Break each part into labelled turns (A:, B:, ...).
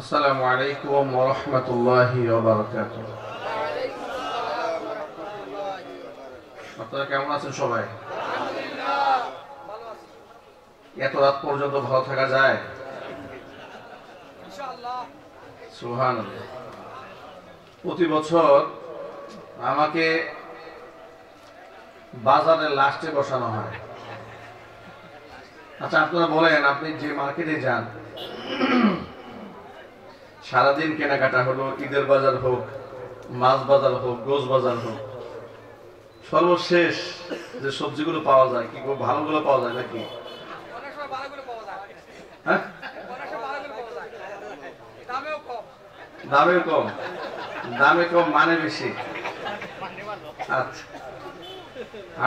A: আসসালামু আলাইকুম ওয়া রাহমাতুল্লাহি ওয়া বারাকাতুহু। আপনারা কেমন আছেন সবাই? আলহামদুলিল্লাহ ভালো আছি। এত রাত পর্যন্ত ভালো থাকা যায়? ইনশাআল্লাহ। সুবহানাল্লাহ। প্রতি বছর আমাকে বাজারে লাস্টে বসানো হয়। আচ্ছা, আপনারা বলেন, আপনি যে মার্কেটে যান, সারাদিন কেনাকাটা হলো, ঈদের বাজার হোক, মাছ বাজার হোক, গোশ বাজার হোক, সর্বশেষ যে সবজিগুলো পাওয়া যায়, কি ভালোগুলো পাওয়া যায় নাকি? হ্যাঁ, দামে কম মানে বেশি। আচ্ছা,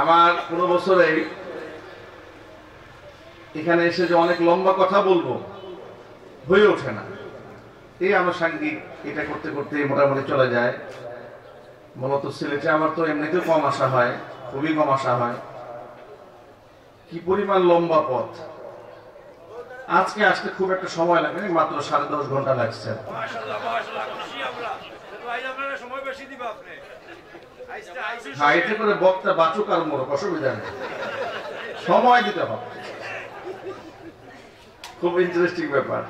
A: আমার কোনো বছরে এখানে এসে যে অনেক লম্বা কথা বলবো হয়ে ওঠে না। এই আনুষঙ্গিক এটা করতে করতে মোটামুটি চলে যায়। মূলত সিলেটে আমার তো এমনিতেও কম আসা হয়, খুবই কম আসা হয়। কি পরিমাণ লম্বা পথ! আজকে আসতে খুব একটা সময় লাগে, মাত্র 10.5 ঘন্টা লাগছে। হাইটে করে বক্তা বাচুক আর মোরক, অসুবিধা নেই, সময় দিতে হবে। খুব ইন্টারেস্টিং ব্যাপার।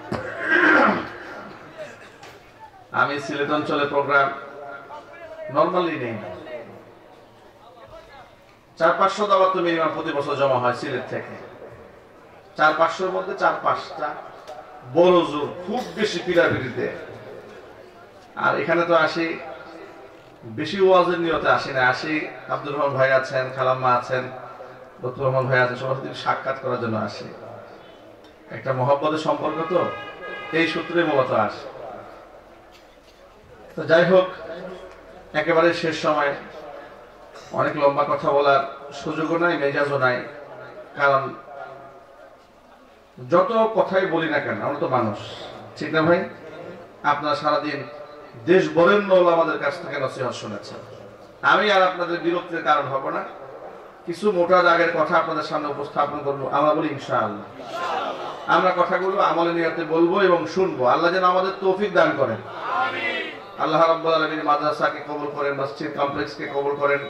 A: আমি সিলেট অঞ্চলে প্রোগ্রাম নর্মালি নেই। 400-500 দাওয়াত তো মিনিমাম প্রতি বছর জমা হয় সিলেট থেকে। 400-500-র মধ্যে 4-5টা বড় জোর, খুব বেশি পিড়াপিড়িতে। আর এখানে তো আসি বেশি ওয়াজের নিয়তে আসি না, আসি আব্দুর রহমান ভাই আছেন, খালাম্মা আছেন, লুৎফর রহমান ভাই আছেন, সবার সাথে সাক্ষাৎ করার জন্য আসি। একটা মহব্বতের সম্পর্ক, তো এই সূত্রে মূলত আসে। তো যাই হোক, একেবারে শেষ সময়, অনেক লম্বা কথা বলার সুযোগও নাই, মেজাজও নাই। কারণ যত কথাই বলি না কেন, আমরা তো মানুষ, ঠিক না ভাই? আপনারা সারাদিন দেশ বরেণ্য আমাদের কাছ থেকে নসিহত শুনেছেন। আমি আর আপনাদের বিরক্তির কারণ হব না। কিছু মোটা দাগের কথা আপনাদের সামনে উপস্থাপন করবো। আমরা বলি ইনশাআল্লাহ, আমরা কথাগুলো আমলে নিয়তে বলবো এবং শুনবো। আল্লাহ যেন আমাদের তৌফিক দান করেন। আল্লাহ রাব্বুল আলামিন মাদ্রাসাকে কবুল করেন, মসজিদ কমপ্লেক্সকে কবুল করেন,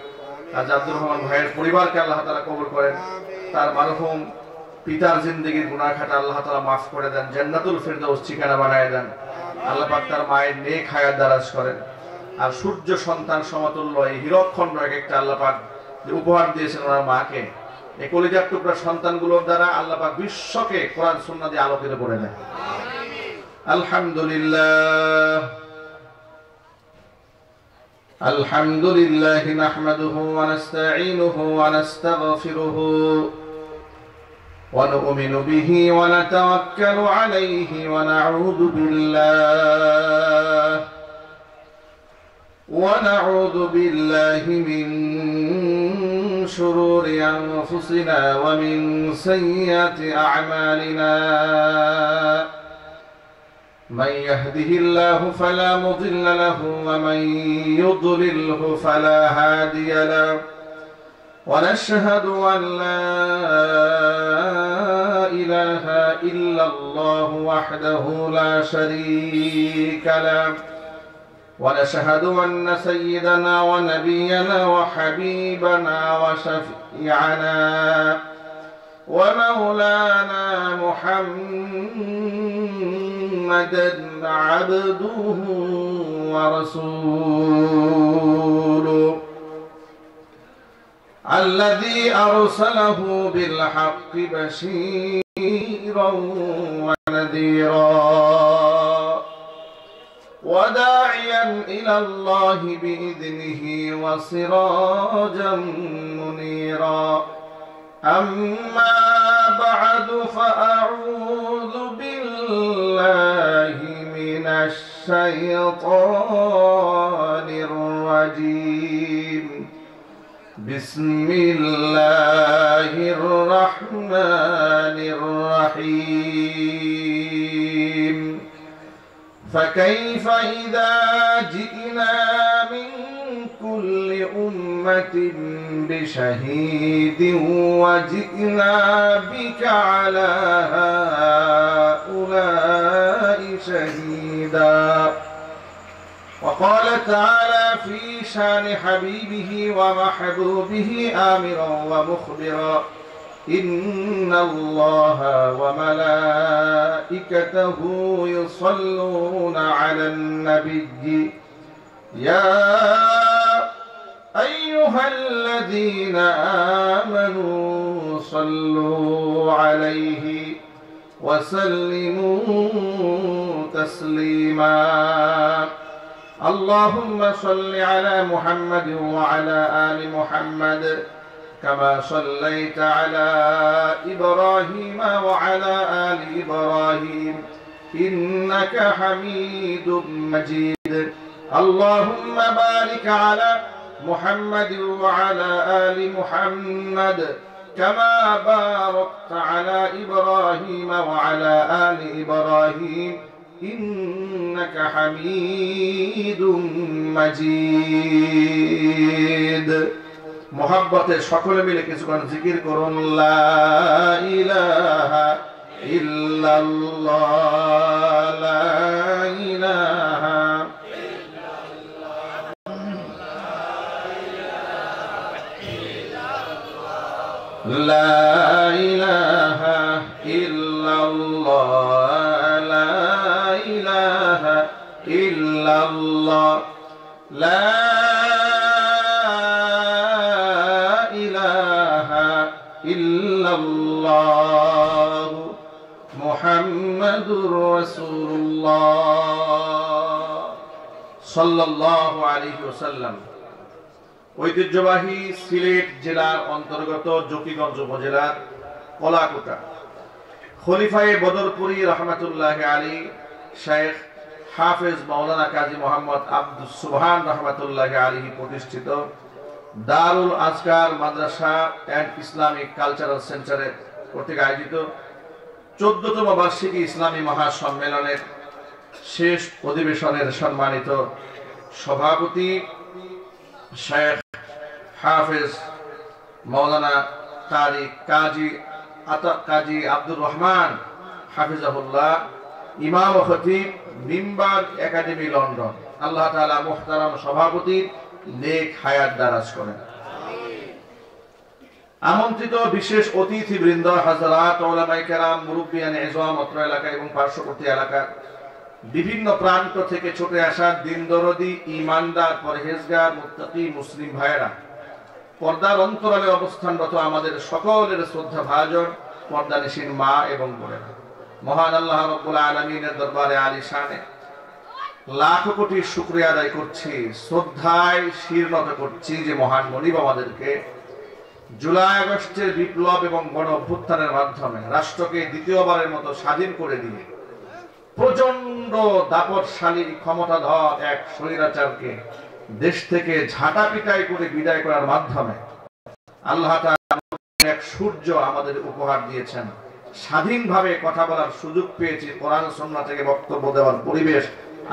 A: আর আব্দুর রহমান ভাইয়ের পরিবারকে আল্লাহ তাআলা কবুল করেন। তার মারহুম পিতার জিন্দেগির গুনাহ খাতা আল্লাহ তাআলা মাফ করে দেন, জান্নাতুল ফিরদাউস ঠিকানা বানায় দেন। আল্লাহ পাক তার মায়ের নেক হায়াত দারাজ করেন। আর সূর্য সন্তান সমতুল্য এই হীরকখণ্ড একটা আল্লাহ পাক যে উপহার দিয়েছেন ওনার মাকে, এই কলিজার টুকরা সন্তানগুলোর দ্বারা আল্লাহ পাক বিশ্বকে কোরআন সুন্নাহ দিয়ে আলোকিত করে দেন। আলহামদুলিল্লাহ। الحمد لله نحمده ونستعينه ونستغفره ونؤمن به ونتوكل عليه ونعوذ بالله من شرور أنفسنا ومن سيئات أعمالنا. من يهده الله فلا مضل له ومن يضلله فلا هادي له. ونشهد أن لا إله إلا الله وحده لا شريك له. ونشهد أن سيدنا ونبينا وحبيبنا وشفيعنا ومولانا محمدا عبده ورسوله الذي أرسله بالحق بشيرا ونذيرا وداعيا إلى الله بإذنه وسراجا منيرا. أما بعد فأعوذ بالله من الشيطان الرجيم. بسم الله الرحمن الرحيم. فكيف إذا جئنا من كل أمة بشهيد وجئنا بك على هؤلاء شهيدا. وقال تعالى في شان حبيبه ومحبوبه آمرا ومخبرا إن الله وملائكته يصلون على النبي يا أيها الذين آمنوا صلوا عليه وسلموا تسليما. اللهم صل على محمد وعلى آل محمد كما صليت على إبراهيم وعلى آل إبراهيم إنك حميد مجيد. اللهم بارك على محمد وعلى آل محمد كما باركت على إبراهيم وعلى آل إبراهيم إنك حميد مجيد. محبت সকল মিলে কিছুক্ষণ জিকির করুন লা ইলাহা ইল্লাল্লাহ লা ইলাহা لا إله إلا الله لا إله إلا الله لا إله إلا الله محمد رسول الله صلى الله عليه وسلم. ঐতিহ্যবাহী সিলেট জেলার অন্তর্গত জকিগঞ্জ উপজেলার কলাকুটা খলিফায়ে বদরপুরি রহমাতুল্লাহি আলাইহি শেখ হাফেজ মাওলানা কাজী মোহাম্মদ আব্দুস সুবহান রহমাতুল্লাহি আলাইহি প্রতিষ্ঠিত দারুল আজকার মাদ্রাসা এন্ড ইসলামিক কালচারাল সেন্টারের কর্তৃক আয়োজিত 14তম বার্ষিকী ইসলামী মহাসম্মেলনের শেষ অধিবেশনের সম্মানিত সভাপতি শেখ হাফেজ মাওলানা তারিক কাজী আব্দুর রহমান হাফিজাহুল্লাহ ইমাম ও খতিব মিম্বার একাডেমি লন্ডন। আল্লাহ তাআলা মুহতারাম সভাপতির নেক হায়াত দারাজ করেন। আমন্ত্রিত বিশেষ অতিথিবৃন্দ, হাজরাত, উলামায়ে কেরাম, মুরব্বিয়ান ইজম, অত্র এলাকা এবং পার্শ্ববর্তী এলাকার বিভিন্ন প্রান্ত থেকে ছুটে আসা দিন দরদি, ইমানদার, পরহেজগার, মুত্তাকি মুসলিম ভাইয়েরা, পর্দার অন্তরালে অবস্থানরত আমাদের সকলের শ্রদ্ধা ভাজন পর্দানিশীন মা এবং বোনেরা, মহান আল্লাহ রাব্বুল আলামিনের দরবারে আলিশানে লাখ কোটি শুকরিয়া আদায় করছি, শ্রদ্ধায় শিরনত করছি যে মহান মনিব আমাদেরকে জুলাই আগস্টের বিপ্লব এবং গণ অভ্যুত্থানের মাধ্যমে রাষ্ট্রকে দ্বিতীয়বারের মতো স্বাধীন করে দিয়ে প্রচন্ড দাপটশালী ক্ষমতাধর এক স্বৈরাচারকে দেশ থেকে ঝাঁটা পিটাই করে বিদায় করার মাধ্যমে আল্লাহ তাআলা এক সূর্য আমাদের উপহার দিয়েছেন। স্বাধীনভাবে কথা বলার সুযোগ পেয়েছি, কোরআন সুন্নাহ থেকে বক্তব্য দেওয়ার পরিবেশ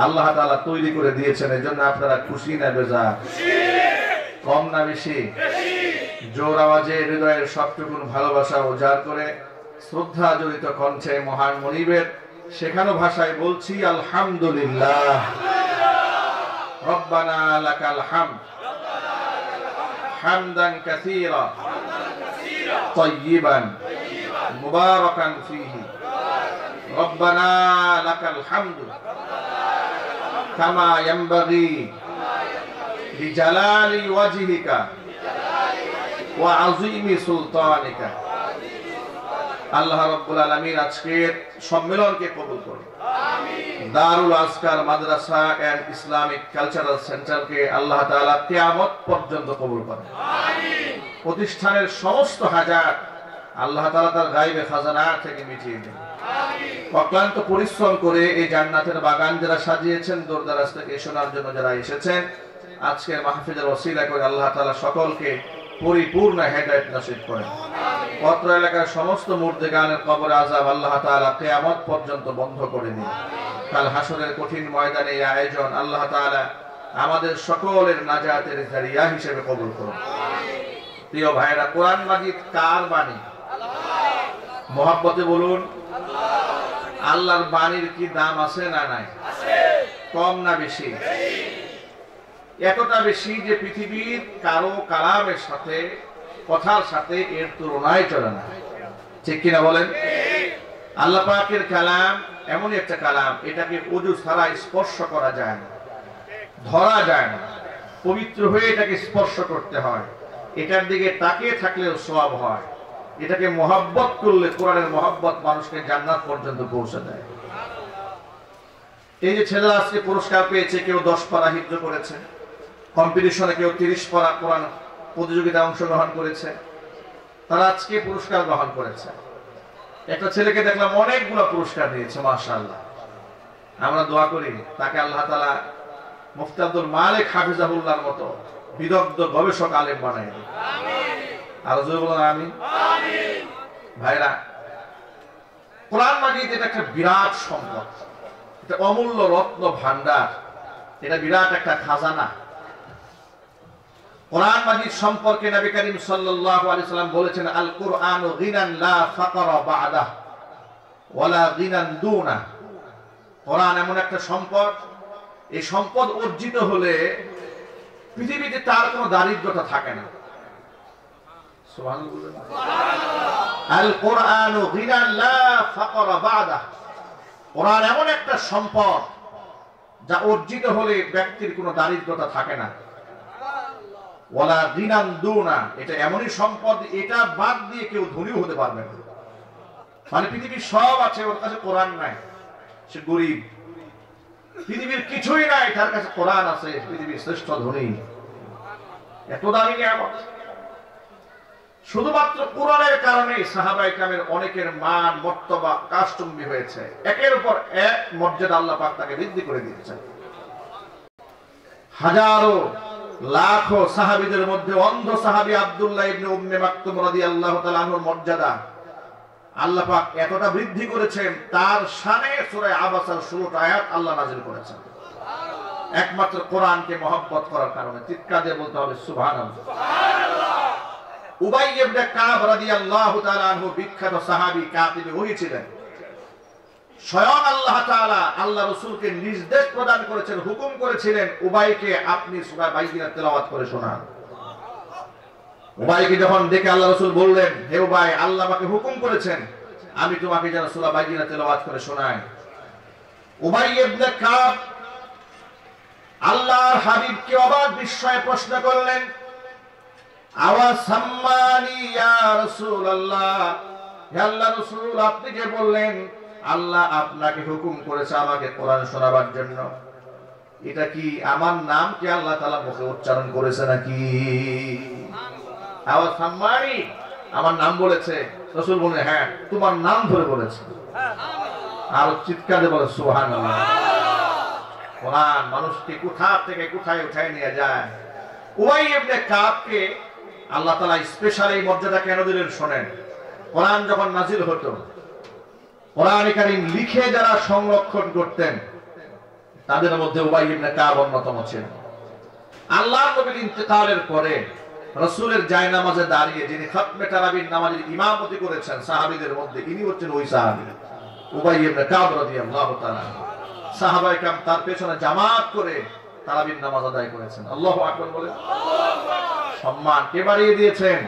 A: আল্লাহ তাআলা তৈরি করে দিয়েছেন। এজন্য আপনারা খুশি না বেজার? কম না বেশি? জোর আওয়াজে হৃদয়ের সবটুকুন ভালোবাসা উজাড় করে শ্রদ্ধা জড়িত কণ্ঠে মহান মনিবের শেখানো ভাষায় বলছি আলহামদুলিল্লাহ। রব্বানা লাকাল হামদ হামদান কাসীরা তাইয়িবান মুবারাকান ফীহি। রব্বানা লাকাল হামদু কামা ইয়ানবাগী বিজালালি ওয়াজহিকা ওয়া আযীমি সুলতানিকা। আল্লাহ রাব্বুল আলামিন আজকের সম্মেলনকে কবুল করুন। দারুল আজকার মাদ্রাসা এন্ড ইসলামিক কালচারাল সেন্টারকে আল্লাহ তাআলা কিয়ামত পর্যন্ত কবুল করেন। প্রতিষ্ঠানের সমস্ত হাজাত আল্লাহ তাআলা তার গায়বে খাজানা থেকে মিটিয়ে দেন। অক্লান্ত পরিশ্রম করে এই জান্নাতের বাগান যারা সাজিয়েছেন, দূরদরাজ থেকে শোনার জন্য যারা এসেছেন, আজকের মাহফিলের ওসিলা করে আল্লাহ তাআলা সকলকে পরিপূর্ণ হেদায়েত নসিব করেন। অত্র এলাকার সমস্ত মুর্দেগানের কবর আযাব আল্লাহ তাআলা কিয়ামত পর্যন্ত বন্ধ করে দিন। কাল হাসরের কঠিন ময়দানে এই আয়োজন আল্লাহ তাআলা আমাদের সকলের নাজাতের জারিয়া হিসেবে কবুল করুন। প্রিয় ভাইরা, কোরআন মাজিদ কার বাণী? মহব্বতে বলুন আল্লাহর বাণীর কি দাম আছে না নাই? কম না বেশি? এতটা বেশি যে পৃথিবীর কারো কালামের সাথে, কথার সাথে এর তুলনায় চলে না। ঠিক কিনা বলেন? আল্লাহ পাকের কালাম এমন একটা কালাম, এটাকে ওযু ছাড়া স্পর্শ করা যায় না, ধরা যায় না। পবিত্র হয়ে এটাকে স্পর্শ করতে হয়, এটার দিকে তাকিয়ে থাকলেও সওয়াব হয়। এটাকে মহব্বত করলে, কোরআনের মহব্বত মানুষকে জান্নাত পর্যন্ত পৌঁছে দেয়। এই যে ছেলেরা আজকে পুরস্কার পেয়েছে, কেউ 10 পারা হিফজ করেছে কম্পিটিশনে, কেউ 30 পারা কোরআন প্রতিযোগিতায় অংশগ্রহণ করেছে, তারা আজকে পুরস্কার গ্রহণ করেছে। একটা ছেলেকে দেখলাম অনেকগুলো পুরস্কার দিয়েছে, মাশাআল্লাহ। আমরা দোয়া করি তাকে আল্লাহ তাআলা মুফতি আব্দুল মালিক হাফিজাহুল্লাহর মতো বিদগ্ধ গবেষক আলেম বানায় দেন। আমিন। আর জোরে বলুন আমিন। আমিন। ভাইরা, কোরআন মাজিদ এটা একটা বিরাট সম্পদ, এটা অমূল্য রত্ন ভান্ডার, এটা বিরাট একটা খাজানা। কোরআন মাজিদ সম্পর্কে নবী করিম সাল্লাল্লাহু আলাইহি সাল্লাম বলেছেন, আল কুরআনু গিনান লা ফাকরা বা'দাহ ওয়ালা গিনান দুনা। কোরআন এমন একটা সম্পদ, এই সম্পদ অর্জিত হলে পৃথিবীতে তার কোনো দারিদ্রতা থাকে না। সুবহানাল্লাহ। আল কুরআনু গিনান লা ফাকরা বা'দাহ। কোরআন এমন একটা সম্পদ যা অর্জিত হলে ব্যক্তির কোনো দারিদ্রতা থাকে না। ওয়ালা গিনান দুনা, এটা এমনই সম্পদ, এটা বাদ দিয়ে কেউ ধনীও হতে পারবে না। মানে পৃথিবীর সব আছে, ওর কাছে কোরআন নাই, সে গরিব। পৃথিবীর কিছুই নাই, তার কাছে কোরআন আছে, পৃথিবীর শ্রেষ্ঠ ধনী। এত দামি নিয়ামত। শুধুমাত্র কোরআনের কারণে সাহাবায়ে কেরামের অনেকের মান মর্তবা কাশচুম্বী হয়েছে। একের উপর এক মর্যাদা আল্লাহ পাক তাকে বৃদ্ধি করে দিয়েছেন। হাজারো লাখো সাহাবীদের মধ্যে অন্ধ সাহাবী আব্দুল্লাহ ইবনে উম্মে মাকতুম রাদিয়াল্লাহু তাআলা আনহুর মর্যাদা আল্লাহ পাক এতটা বৃদ্ধি করেছেন, তার শানে সূরা আবাসার 16টা আয়াত আল্লাহ নাযিল করেছেন, একমাত্র কোরআনকে মহব্বত করার কারণে। চিৎকার দিয়ে বলতে হবে সুবহানাল্লাহ। উবাই ইবনে কাব রাদিয়াল্লাহু তাআলা আনহু বিখ্যাত সাহাবী, কাতিবে ওহী ছিলেন। স্বয়ং আল্লাহ তাআলা আল্লাহ রাসূলকে নির্দেশ প্রদান করেছেন, হুকুম করেছিলেন, উবাইকে আপনি সূরা বাইয়িনা তেলাওয়াত করে শোনান। উবাইকে যখন দেখে আল্লাহ রাসূল বললেন, হে উবাই, আল্লাহ আমাকে হুকুম করেছেন আমি তোমাকে যেন সূরা বাইয়িনা তেলাওয়াত করে শোনাই। উবাই ইবনে কাব আল্লাহর হাবিবকে অবাক বিস্ময়ে প্রশ্ন করলেন, আওয়া সাম্মানি ইয়া রাসূলুল্লাহ, হে আল্লাহর রাসূল, আপনি যে বললেন আল্লাহ আপনাকে হুকুম করেছে আমাকে কোরআন শোনাবার জন্য, এটা কি আমার নাম কি আল্লাহ তাআলা মুখে উচ্চারণ করেছে নাকি? আওয়া সাম্মানি, আমার নাম বলেছে? রাসূল বলেন, হ্যাঁ তোমার নাম ধরে বলেছে। আর চিৎকারে বলে সুবহানাল্লাহ। কোরআন মানুষকে কোথা থেকে কোথায় উঠায় নিয়ে যায়। উবাই ইবনে কাবকে আল্লাহ তাআলা স্পেশাল এই মর্যাদা কেন দিলেন শোনেন। কোরআন যখন নাজিল হতো, কোরআন কারীম লিখে যারা সংরক্ষণ করতেন তাদের মধ্যে উবাই ইবনে কাব অন্যতম ছিলেন। আল্লাহর নবীর ইন্তেকালের পরে রাসূলের জায়নামাজে দাঁড়িয়ে যিনি খতমে তারাবির নামাজের ইমামতি করেছেন সাহাবীদের মধ্যে, ইনি হচ্ছেন ওই সাহাবী উবাই ইবনে কাব রাদিয়াল্লাহু তাআলা। সাহাবায়ে কেরাম তার পেছনে জামাত করে তারাবির নামাজ আদায় করেছেন। আল্লাহু আকবার বলে। সম্মান কে বাড়িয়ে দিয়েছেন?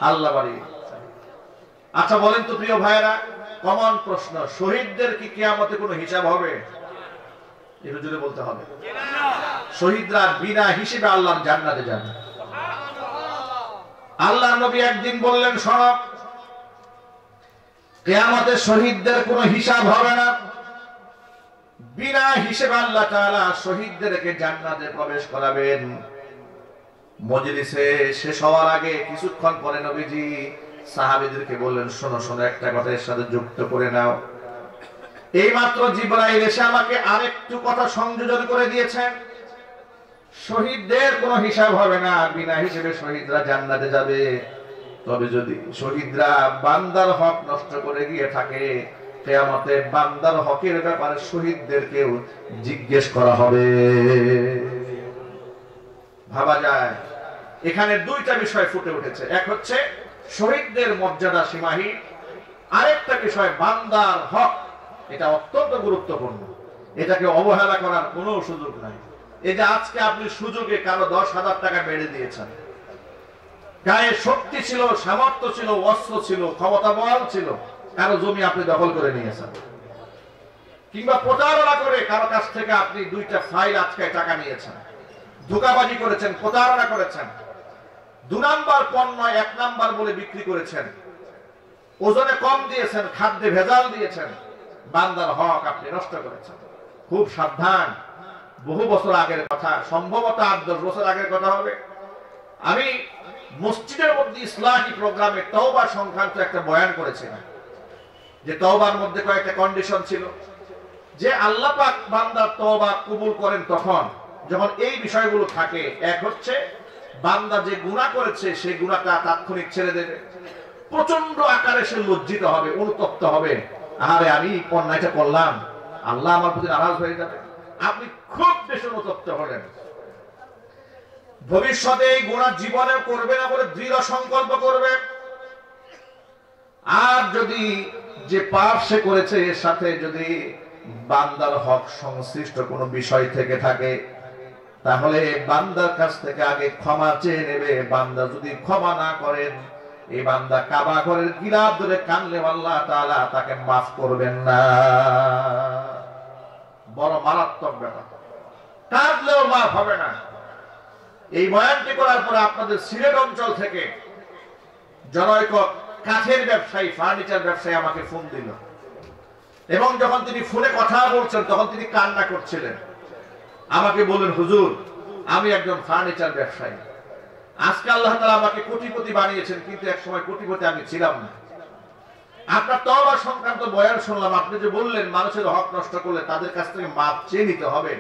A: আল্লাহ বাড়িয়ে দিয়েছেন। আচ্ছা বলেন তো প্রিয় ভাইরা, কমন প্রশ্ন, শহীদদের কি কিয়ামতে কোনো হিসাব হবে? একটু জোরে বলতে হবে। শহীদরা বিনা হিসেবে আল্লাহর জান্নাতে যাবে। আল্লাহর নবী একদিন বললেন, শোনো, কিয়ামতে শহীদদের কোনো হিসাব হবে না, বিনা হিসেবে আল্লাহ তাআলা শহীদদেরকে জান্নাতে প্রবেশ করাবেন। মজলিসে শেষ হওয়ার আগে কিছুক্ষণ পরে নবীজি সাহাবীদেরকে বললেন, শোনো শোনো, একটা কথা এর সাথে যুক্ত করে নাও। এইমাত্র জিবরাইল এসে আমাকে আরেকটু কথা সংযোজন করে দিয়েছেন, শহীদদের কোনো হিসাব হবে না, বিনা হিসেবে শহীদরা জান্নাতে যাবে। তবে যদি শহীদরা বান্দার হক নষ্ট করে গিয়ে থাকে, কিয়ামতে বান্দার হকের ব্যাপারে শহীদদেরকেও জিজ্ঞেস করা হবে। ভাবা যায় এখানে দুইটা বিষয় ফুটে উঠেছে। এক হচ্ছে শহীদদের মর্যাদা সীমাহীন, আরেকটা বিষয় বান্দার হক এটা অত্যন্ত গুরুত্বপূর্ণ, এটাকে অবহেলা করার কোনো সুযোগ নাই। এই যে আজকে আপনি সুযোগে কারো 10,000 টাকা বেড়ে দিয়েছেন, গায়ে শক্তি ছিল, সামর্থ্য ছিল, অস্ত্র ছিল, ক্ষমতা বল ছিল, কারো জমি আপনি দখল করে নিয়েছেন, কিংবা প্রতারণা করে কারো কাছ থেকে আপনি 2টা ফাইল আজকে টাকা নিয়েছেন, ধোঁকাবাজি করেছেন, প্রতারণা করেছেন, 2 নাম্বার পণ্য 1 নাম্বার বলে বিক্রি করেছেন, ওজনে কম দিয়েছেন, খাদ্যে ভেজাল দিয়েছেন, বান্দার হক আপনি নষ্ট করেছেন। খুব সাবধান। বহু বছর আগের কথা, সম্ভবত 8-10 বছর আগের কথা হবে, আমি মসজিদের মধ্যে ইসলামী প্রোগ্রামে তওবা সংক্রান্ত একটা বয়ান করেছিলাম, যে তওবার মধ্যে কয়েকটা কন্ডিশন ছিল, যে আল্লাহ পাক বান্দার তওবা কবুল করেন তখন যখন এই বিষয়গুলো থাকে। এক হচ্ছে বান্দা যে গুনাহ করেছে সেই গুনাহটা তাৎক্ষণিক ছেড়ে দেবে, প্রচন্ড আকারে সে লজ্জিত হবে, অনুতপ্ত হবে, আরে আমি অন্যায়টা করলাম, আল্লাহ আমার প্রতি নারাজ হয়ে যাবে। আপনি খুব বেশি অনুতপ্ত হলেন, ভবিষ্যতে এই গুনাহ জীবনে করবে না বলে দৃঢ় সংকল্প করবে। আর যদি যে পাপ সে করেছে এর সাথে যদি বান্দার হক সংশ্লিষ্ট কোনো বিষয় থেকে থাকে, তাহলে বান্দার কাছ থেকে আগে ক্ষমা চেয়ে নেবে। বান্দা যদি ক্ষমা না করেন, এই বান্দা কাবা ঘরের গিলাফ ধরে কানলে আল্লাহ তাআলা তাকে মাফ করবেন না। বড় মারাত্মক ব্যাপার, কাঁদলেও মাফ হবে না। এই বয়ানটি করার পরে আপনাদের সিলেট অঞ্চল থেকে জনৈক কাঠের ব্যবসায়ী, ফার্নিচার ব্যবসায়ী আমাকে ফোন দিল, এবং যখন তিনি ফোনে কথা বলছেন তখন তিনি কান্না করছিলেন। আমাকে বললেন, হুজুর আমি একজন ফার্নিচার ব্যবসায়ী, আজকে আল্লাহ তাআলা আমাকে কোটিপতি বানিয়েছেন, কিন্তু এক সময় কোটিপতি আমি ছিলাম না। আপনার তওবা সংক্রান্ত বয়ান শুনলাম, আপনি যে বললেন মানুষের হক নষ্ট করলে তাদের কাছ থেকে মাপ চেয়ে নিতে হবে,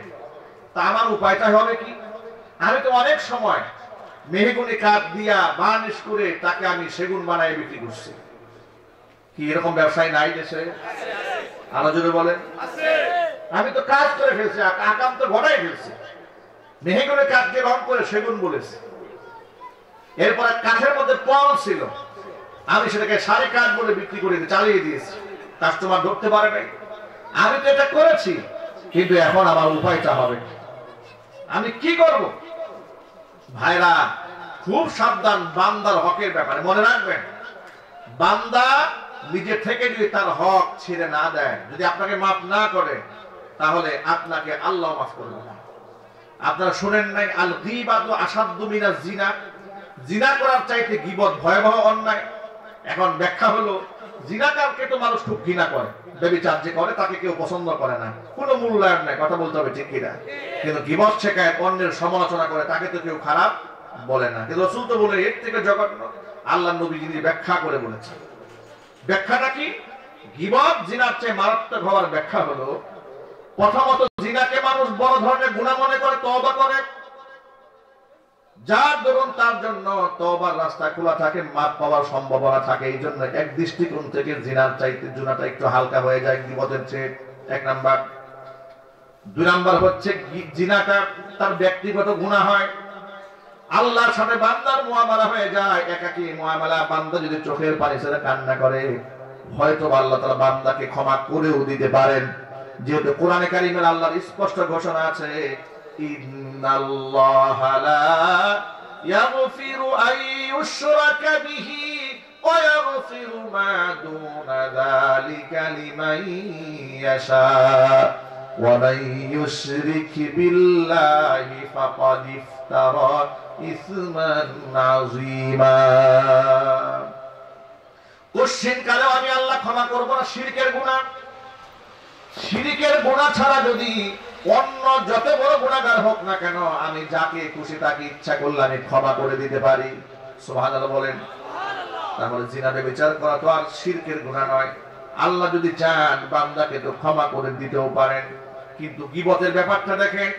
A: তা আমার উপায়টা হবে কি? আমি তো অনেক সময় মেহগনি কাঠ দিয়া বার্নিশ করে তাকে আমি সেগুন বানায় বিক্রি করছি। কি এরকম ব্যবসায়ী নাই দেশে? আরো জোরে বলেন। আমি তো কাজ করে ফেলছি, আকাম তো ঘটাই ফেলছি, মেহগনি কাঠকে রং করে সেগুন বলেছি। এরপরে কাঠের মধ্যে পল ছিল, আমি সেটাকে সারি কাঠ বলে বিক্রি করে চালিয়ে দিয়েছি, কাস্টমার ধরতে পারে নাই। আমি তো এটা করেছি, কিন্তু এখন আমার উপায়টা হবে, আমি কি করব? ভাইরা খুব সাবধান বান্দার হকের ব্যাপারে। মনে রাখবেন, বান্দা নিজে থেকে যদি তার হক ছেড়ে না দেয়, যদি আপনাকে মাফ না করে, তাহলে আপনাকে আল্লাহ মাফ করবে না। আপনারা শুনেন নাই, আল গীবাতু আসাদ্দু মিনাজ জিনা, জিনা করার চাইতে গীবত ভয়াবহ অন্যায়। এখন ব্যাখ্যা হলো, জিনাকারকে তো মানুষ খুব ঘৃণা করে, ব্যভিচার যে করে তাকে কেউ পছন্দ করে না, কোনো মূল্যায়ন নাই, কথা বলতে হবে ঠিক কিনা। কিন্তু গীবত শেখায়, অন্যের সমালোচনা করে, তাকে তো কেউ খারাপ বলে না। কিন্তু রাসূল তো বলে এর থেকে জঘন্য। আল্লাহ নবী যিনি ব্যাখ্যা করে বলেছেন, ব্যাখ্যাটা কি? গীবত জিনার চেয়ে মারাত্মক হওয়ার ব্যাখ্যা হলো, প্রথমত জিনাকে মানুষ বড় ধরনের গুনাহ মনে করে, তওবা করে, যার দরুন তার জন্য তওবার রাস্তা খোলা থাকে, মাপ পাওয়ার সম্ভাবনা থাকে। এই জন্য এক দৃষ্টিকোণ থেকে জিনার চাইতে গুনাহটা একটু হালকা হয়ে যায় গীবতের চেয়ে, 1 নাম্বার। 2 নাম্বার হচ্ছে জিনাটা তার ব্যক্তিগত গুনাহ হয়, আল্লাহর সাথে বান্দার মুআমালা হয়ে যায়, একাকী মুআমালা। বান্দা যদি চোখের পানি ছেড়ে কান্না করে, হয়তো আল্লাহ তাআলা বান্দাকে ক্ষমা করেও দিতে পারেন, যেহেতু কোরআনে কারীমের আল্লাহর স্পষ্ট ঘোষণা আছে, ইন্নাল্লাহা লা ইয়াগফিরু আন ইউশরাকা বিহি ওয়া ইয়াগফিরু মা দুনা যালিকা লিমান ইয়াশা ওয়া মান ইউশরিক বিল্লাহি ফাকাদ ইফতারা ইসমান আযীমা। কোশ্চিন কালেও আমি আল্লাহ ক্ষমা করব না শিরকের গুনাহ। শিরকের গুনাহ ছাড়া যদি অন্য যত বড় গুনাহগার হোক না কেন, আমি যাকে খুশি তাকে ইচ্ছা করলে আমি ক্ষমা করে দিতে পারি। সুবহানাল্লাহ বলেন। তাহলে জিনা ব্যভিচার করা তো আর শিরকের গুনাহ নয়। আল্লাহ যদি চান বান্দাকে তো ক্ষমা করে দিতেও পারেন। কিন্তু গীবতের ব্যাপারটা দেখেন,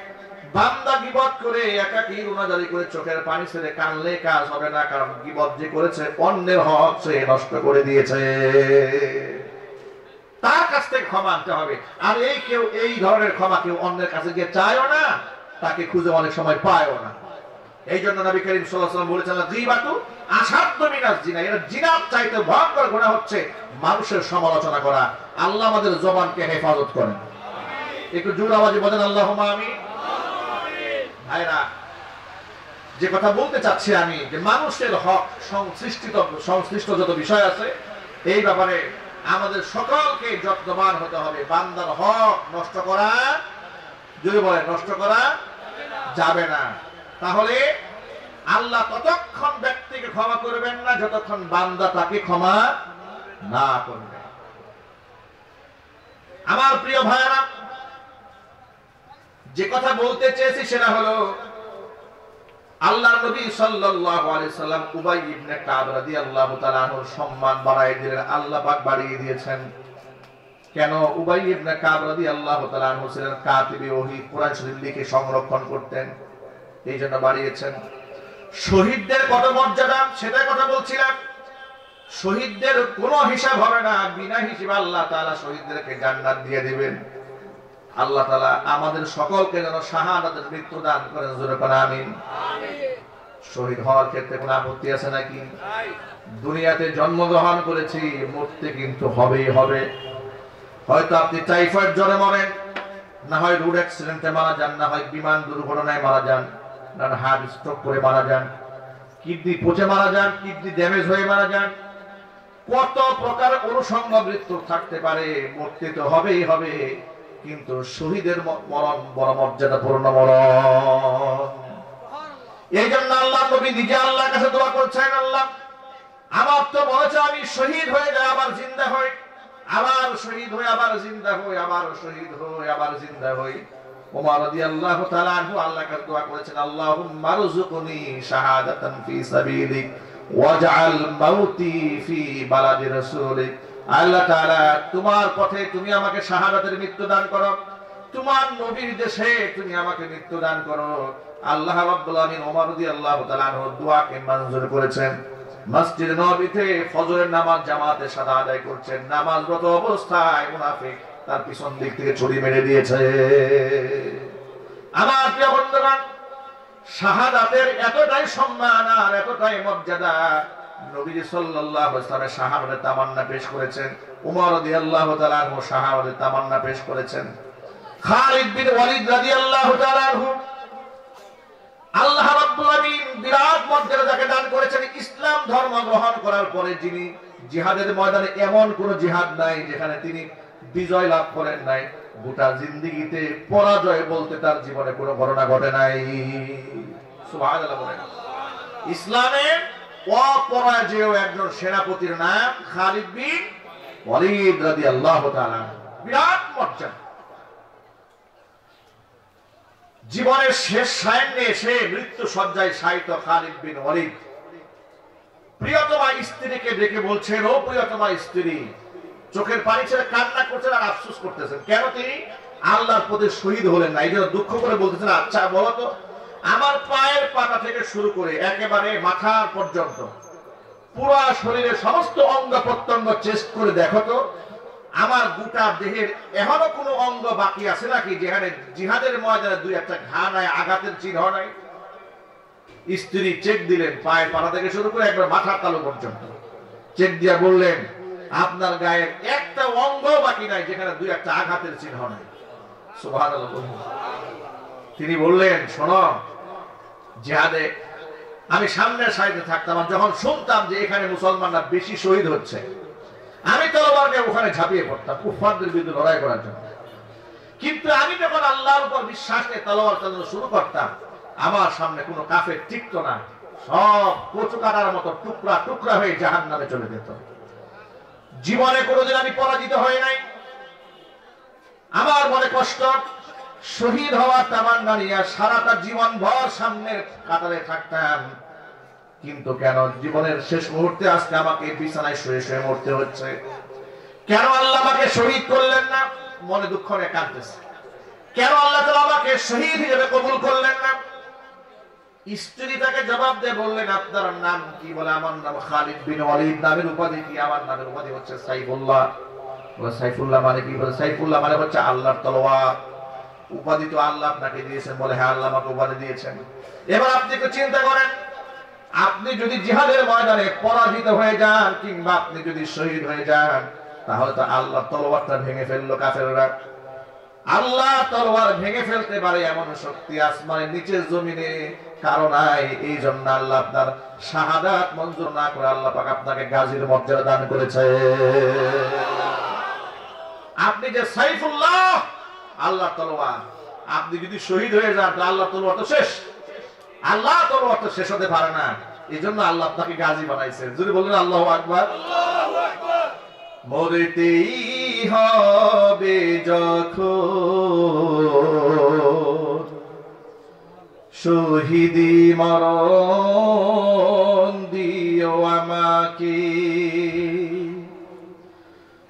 A: বান্দা গীবত করে একাকী রুনাজারি করে চোখের পানি ছেড়ে কানলে কাজ হবে না, কারণ গীবত যে করেছে অন্যের হক সে নষ্ট করে দিয়েছে, তার কাছ থেকে ক্ষমা আনতে হবে। আর এই ধরনের ক্ষমা কেউ অন্যের কাছে গিয়ে চায়ও না, তাকে খুঁজে অনেক সময় পায়ও না। এই জন্য নবী করিম সাল্লাল্লাহু আলাইহি ওয়াসাল্লাম বলেছেন গীবাতু আসাদ্দু মিনাজ জিনা, এর জিনার চাইতে ভয়ঙ্কর গুনাহ হচ্ছে মানুষের সমালোচনা করা। আল্লাহ আমাদের জবানকে হেফাজত করেন। একটু জোর আওয়াজে বলেন আল্লাহুম্মা আমিন। ভাইরা, যে কথা বলতে চাচ্ছি আমি, যে মানুষের হক সংশ্লিষ্ট যত বিষয় আছে এই ব্যাপারে আমাদের সকলকে যত্নবান হতে হবে। বান্দার হক নষ্ট করা, যদি বলে নষ্ট করা যাবে না। তাহলে আল্লাহ ততক্ষণ ব্যক্তিকে ক্ষমা করবেন না যতক্ষণ বান্দা তাকে ক্ষমা না করবে। আমার প্রিয় ভাইরা, যে কথা বলতে চেয়েছি সেটা হলো আল্লাহর নবী সাল্লাল্লাহু আলাইহি সাল্লাম উবাই ইবনে কাব রাদিয়াল্লাহু তাআলা আনহুর সম্মান বাড়ায় দিলেন, আল্লাহ পাক বাড়িয়ে দিয়েছেন। কেন? উবাই ইবনে কাব রাদিয়াল্লাহু তাআলা আনহু ছিলেন কাতিবে ওহী, কোরআন শরীফ লিখে সংরক্ষণ করতেন, এই জন্য বাড়িয়েছেন। শহীদদের কত মর্যাদা সেটাই কথা বলছিলাম। শহীদদের কোনো হিসাব হবে না, বিনা হিসাবে আল্লাহ তাআলা শহীদদেরকে জান্নাত দিয়ে দিবেন। আল্লাহ তাআলা আমাদের সকলকে যেন শাহাদাতের মৃত্যু দান করেন, জোরে বলেন আমিন। শহীদ হওয়ার ক্ষেত্রে কোনো আপত্তি আছে নাকি? দুনিয়াতে জন্মগ্রহণ করেছি, মরতে কিন্তু হবেই হবে। হয়তো আপনি টাইফয়েড জ্বরে মরেন, না হয় রোড অ্যাক্সিডেন্টে মারা যান, না হয় বিমান দুর্ঘটনায় মারা যান, না হার্ট স্ট্রোক করে মারা যান, কিডনি পচে মারা যান, কিডনি ড্যামেজ হয়ে মারা যান। কত প্রকার অনুষঙ্গ মৃত্যু থাকতে পারে, মরতে তো হবেই হবে। কিন্তু শহীদের মরণ বড় মর্যাদাপূর্ণ মরণ। এই জন্য আল্লাহ নবী নিজে আল্লাহর কাছে দোয়া করছেন, আল্লাহ আমার তো বলেছে আমি শহীদ হয়ে যাই আবার জিন্দা হই, আবার শহীদ হই আবার জিন্দা হই, আবার শহীদ হই আবার জিন্দা হই। ওমর রাদিয়াল্লাহু তাআলা আনহু আল্লাহর কাছে দোয়া করেছেন, আল্লাহুম্মা রযুকনি শাহাদাতান ফি সাবিলিক ওয়াজআল মাউতি ফি বালাদি রাসূলিক। আল্লাহ তাআলা তোমার পথে তুমি আমাকে শাহাদাতের মৃত্যু দান করো, তোমার নবীর দেশে তুমি আমাকে মৃত্যু দান করো। আল্লাহ রাব্বুল আলামিন ওমর রাদিয়াল্লাহু তাআলা আনহুর দোয়াকে মঞ্জুর করেছেন। মসজিদ নববীতে ফজরের নামাজ জামাতের সাথে আদায় করছেন, নামাজরত অবস্থায় মুনাফিক তার পিছন দিক থেকে ছুরি মেরে দিয়েছে। আমার প্রিয় বন্ধুগণ, শাহাদাতের এতটাই সম্মান আর এতটাই মর্যাদা, নবীজি সাল্লাল্লাহু আলাইহি ওয়াসাল্লাম শাহাদাতের তামান্না পেশ করেছেন, ওমর রাদিয়াল্লাহু তাআলা আনহু শাহাদাতের তামান্না পেশ করেছেন, খালিদ বিন ওয়ালিদ রাদিয়াল্লাহু তাআলা আনহু আল্লাহ রাব্বুল আলামিন বিরাট মর্যাদা যাকে দান করেছেন। ইসলাম ধর্ম গ্রহণ করার পরে যিনি জিহাদের ময়দানে এমন কোন জিহাদ নাই যেখানে তিনি বিজয় লাভ করেন নাই। গোটা জিন্দেগিতে পরাজয় বলতে তার জীবনে কোনো ঘটনা ঘটে নাই। সুবহানাল্লাহ বলেন। ইসলামে অপরাজেয় একজন সেনাপতির নাম খালিদ বিন ওয়ালিদ রাদিয়াল্লাহু তাআলা। বিরাট মর্যাদা। জীবনের শেষ সায়নে এসে মৃত্যু সজ্জায় শায়িত খালিদ বিন ওয়ালিদ প্রিয়তমা স্ত্রীকে ডেকে বলছেন, ও প্রিয়তমা স্ত্রী, চোখের পানি ছেড়ে কান্না করছেন আর আফসোস করতেছেন। কেন? তিনি আল্লাহর পথে শহীদ হলেন না, এই জন্য দুঃখ করে বলতেছেন, আচ্ছা বলো তো, আমার পায়ের পাতা থেকে শুরু করে একেবারে মাথার পর্যন্ত পুরো শরীরের সমস্ত অঙ্গ প্রত্যঙ্গ চেষ্ট করে দেখো তো, আমার গোটা দেহের এখনো কোনো অঙ্গ বাকি আছে নাকি যেখানে জিহাদের ময়দানে দুই একটা ঘা নাই, আঘাতের চিহ্ন নাই? স্ত্রী চেক দিলেন, পায়ের পাতা থেকে শুরু করে একবার মাথার তালু পর্যন্ত চেক দিয়া বললেন, আপনার গায়ের একটা অঙ্গ বাকি নাই যেখানে দুই একটা আঘাতের চিহ্ন নাই। সুবহানাল্লাহ। তিনি বললেন, শোনো, জিহাদে আমি সামনের সারিতে থাকতাম, যখন শুনতাম যে এখানে মুসলমানরা বেশি শহীদ হচ্ছে, আমি তলোয়ার নিয়ে ওখানে ঝাঁপিয়ে পড়তাম কুফফারদের বিরুদ্ধে লড়াই করার জন্য। কিন্তু আমি যখন আল্লাহর উপর বিশ্বাস নিয়ে তলোয়ার চালানো শুরু করতাম, আমার সামনে কোনো কাফের টিকতো না, সব কচু কাটার মতো টুকরা টুকরা হয়ে জাহান্নামে চলে যেত। জীবনে কোনোদিন আমি পরাজিত হয়ে নাই। আমার মনে কষ্ট, শহীদ হওয়ার তামান্না নিয়ে সারাটা জীবন ভর সামনের কাতারে থাকতাম, কিন্তু কেন জীবনের শেষ মুহূর্তে আজকে আমাকে বিছানায় শুয়ে শুয়ে মরতে হচ্ছে? কেন আল্লাহ আমাকে শহীদ করলেন না? মনে দুঃখ নিয়ে কাঁদতেছে। কেন আল্লাহ তাআলা আমাকে শহীদ হিসেবে কবুল করলেন না? স্ত্রী তাকে জবাব দিয়ে বললেন, আপনার নাম কি? বলে, আমার নাম খালিদ বিন ওয়ালিদ। নামের উপাধি কি? আমার নামের উপাধি হচ্ছে সাইফুল্লাহ। বলে, সাইফুল্লাহ মানে কি? বলে, সাইফুল্লাহ মানে হচ্ছে আল্লাহর তলোয়ার। উপাধি তো আল্লাহ আপনাকে দিয়েছেন। বলে হ্যাঁ, আল্লাহ আমাকে উপাধি দিয়েছেন। এবার আপনি একটু চিন্তা করেন, আপনি যদি জিহাদের ময়দানে পরাজিত হয়ে যান কিংবা আপনি যদি শহীদ হয়ে যান, তাহলে তো আল্লাহ তলোয়ারটা ভেঙে ফেললো কাফেররা। আল্লাহ তলোয়ার ভেঙে ফেলতে পারে এমন শক্তি আসমানের নিচে জমিনে কারো নাই। এই জন্য আল্লাহ আপনার শাহাদাত মঞ্জুর না করে আল্লাহ পাক আপনাকে গাজীর মর্যাদা দান করেছে। আপনি যে সাইফুল্লাহ, আল্লাহ তলোয়ার, আপনি যদি শহীদ হয়ে যান তো আল্লাহ তলোয়ার তো শেষ। আল্লাহ তলোয়ার তো শেষ হতে পারে না, এই জন্য আল্লাহ আপনাকে গাজী বানাইছে। যদি বলেন আল্লাহু আকবার। মরতেই হবে যখন শহীদি মরণ দিও আমাকে,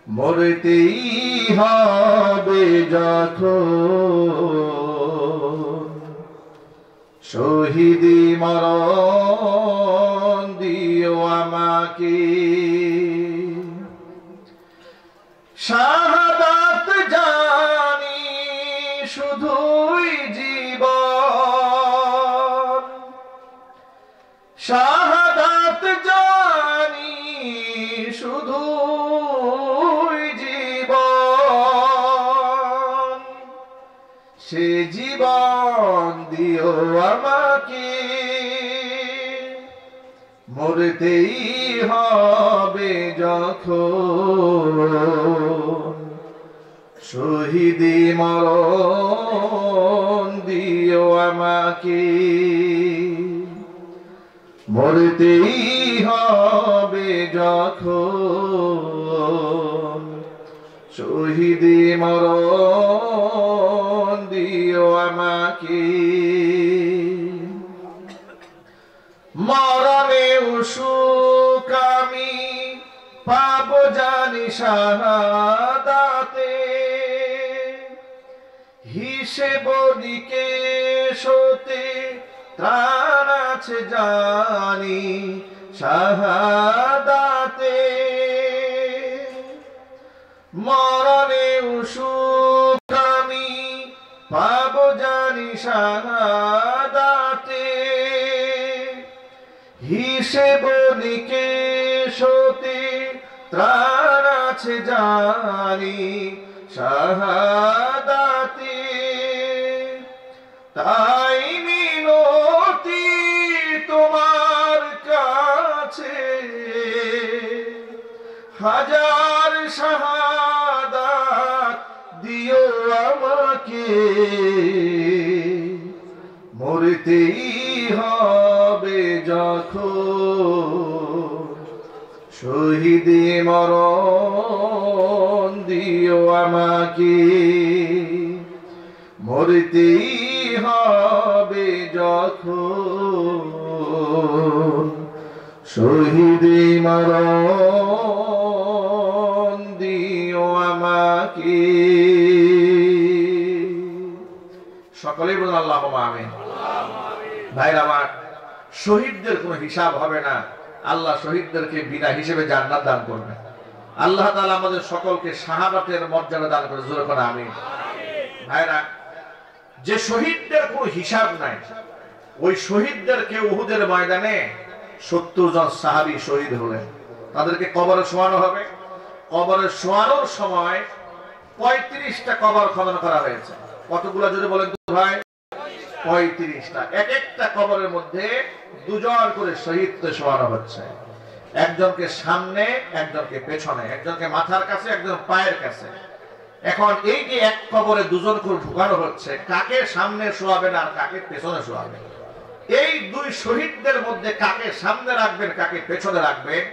A: মরতেই হবে যখন শহীদি মরণ দিও আমাকে। শাহাদাত জানি শুধুই জীবন, শাহাদাত জানি শুধুই জীবন, সে জীবন দিও আমাকে, মরতেই হবে যখন শহীদি মরণ দিও আমাকে, মরতেই হবে যখন শহীদি মরণ দিও আমাকে। মরণেও সুখ আমি পাবো জানি শাহাদাতে, হিসেব নিকেশতে ত্রাণ আছে জানি শাহাদাতে। মরণেও সুখ আমি পাবো জানি শাহাদাতে, হিসেব নিকেশতে ত্রাণ আছে জানি শাহাদাতে। তাই মিনতি তোমার কাছে, হাজার শাহাদাত দিও আমাকে, মরতেই হবে যখন শহীদি মরণ দিও আমাকে, মরতেই হবে যখন শহীদি মরণ দিও আমাকে। সকলেই বলুন আল্লাহুম্মা আমিন। ভাইরা আমার, শহীদদের কোনো হিসাব হবে না। আল্লাহ শহীদদেরকে বিনা হিসেবে জান্নাত দান করবে। আল্লাহ তাআলা আমাদের সকলকে শাহাদাতের মর্যাদা দান করে। জোরে করে আমিন। ভাইরা, যে শহীদদের কোনো হিসাব নাই, ওই শহীদদেরকে উহুদের ময়দানে 70 জন সাহাবী শহীদ হলেন। তাদেরকে কবরে শোয়ানো হবে। কবরে শোয়ানোর সময় 35টা কবর খনন করা হয়েছে। কতগুলো যদি বলেন তো ভাই? 35টা। এক একটা কবরের মধ্যে 2 জন করে শহীদকে শোয়ানো হচ্ছে। একজনকে সামনে, একজনকে পেছনে, একজনকে মাথার কাছে, একজন পায়ের কাছে। এখন এই যে এক কবরে 2 জন করে ঢুকানো হচ্ছে, কাকে সামনে শোয়াবেন আর কাকে পেছনে শোয়াবেন? এই 2 শহীদদের মধ্যে কাকে সামনে রাখবেন, কাকে পেছনে রাখবেন?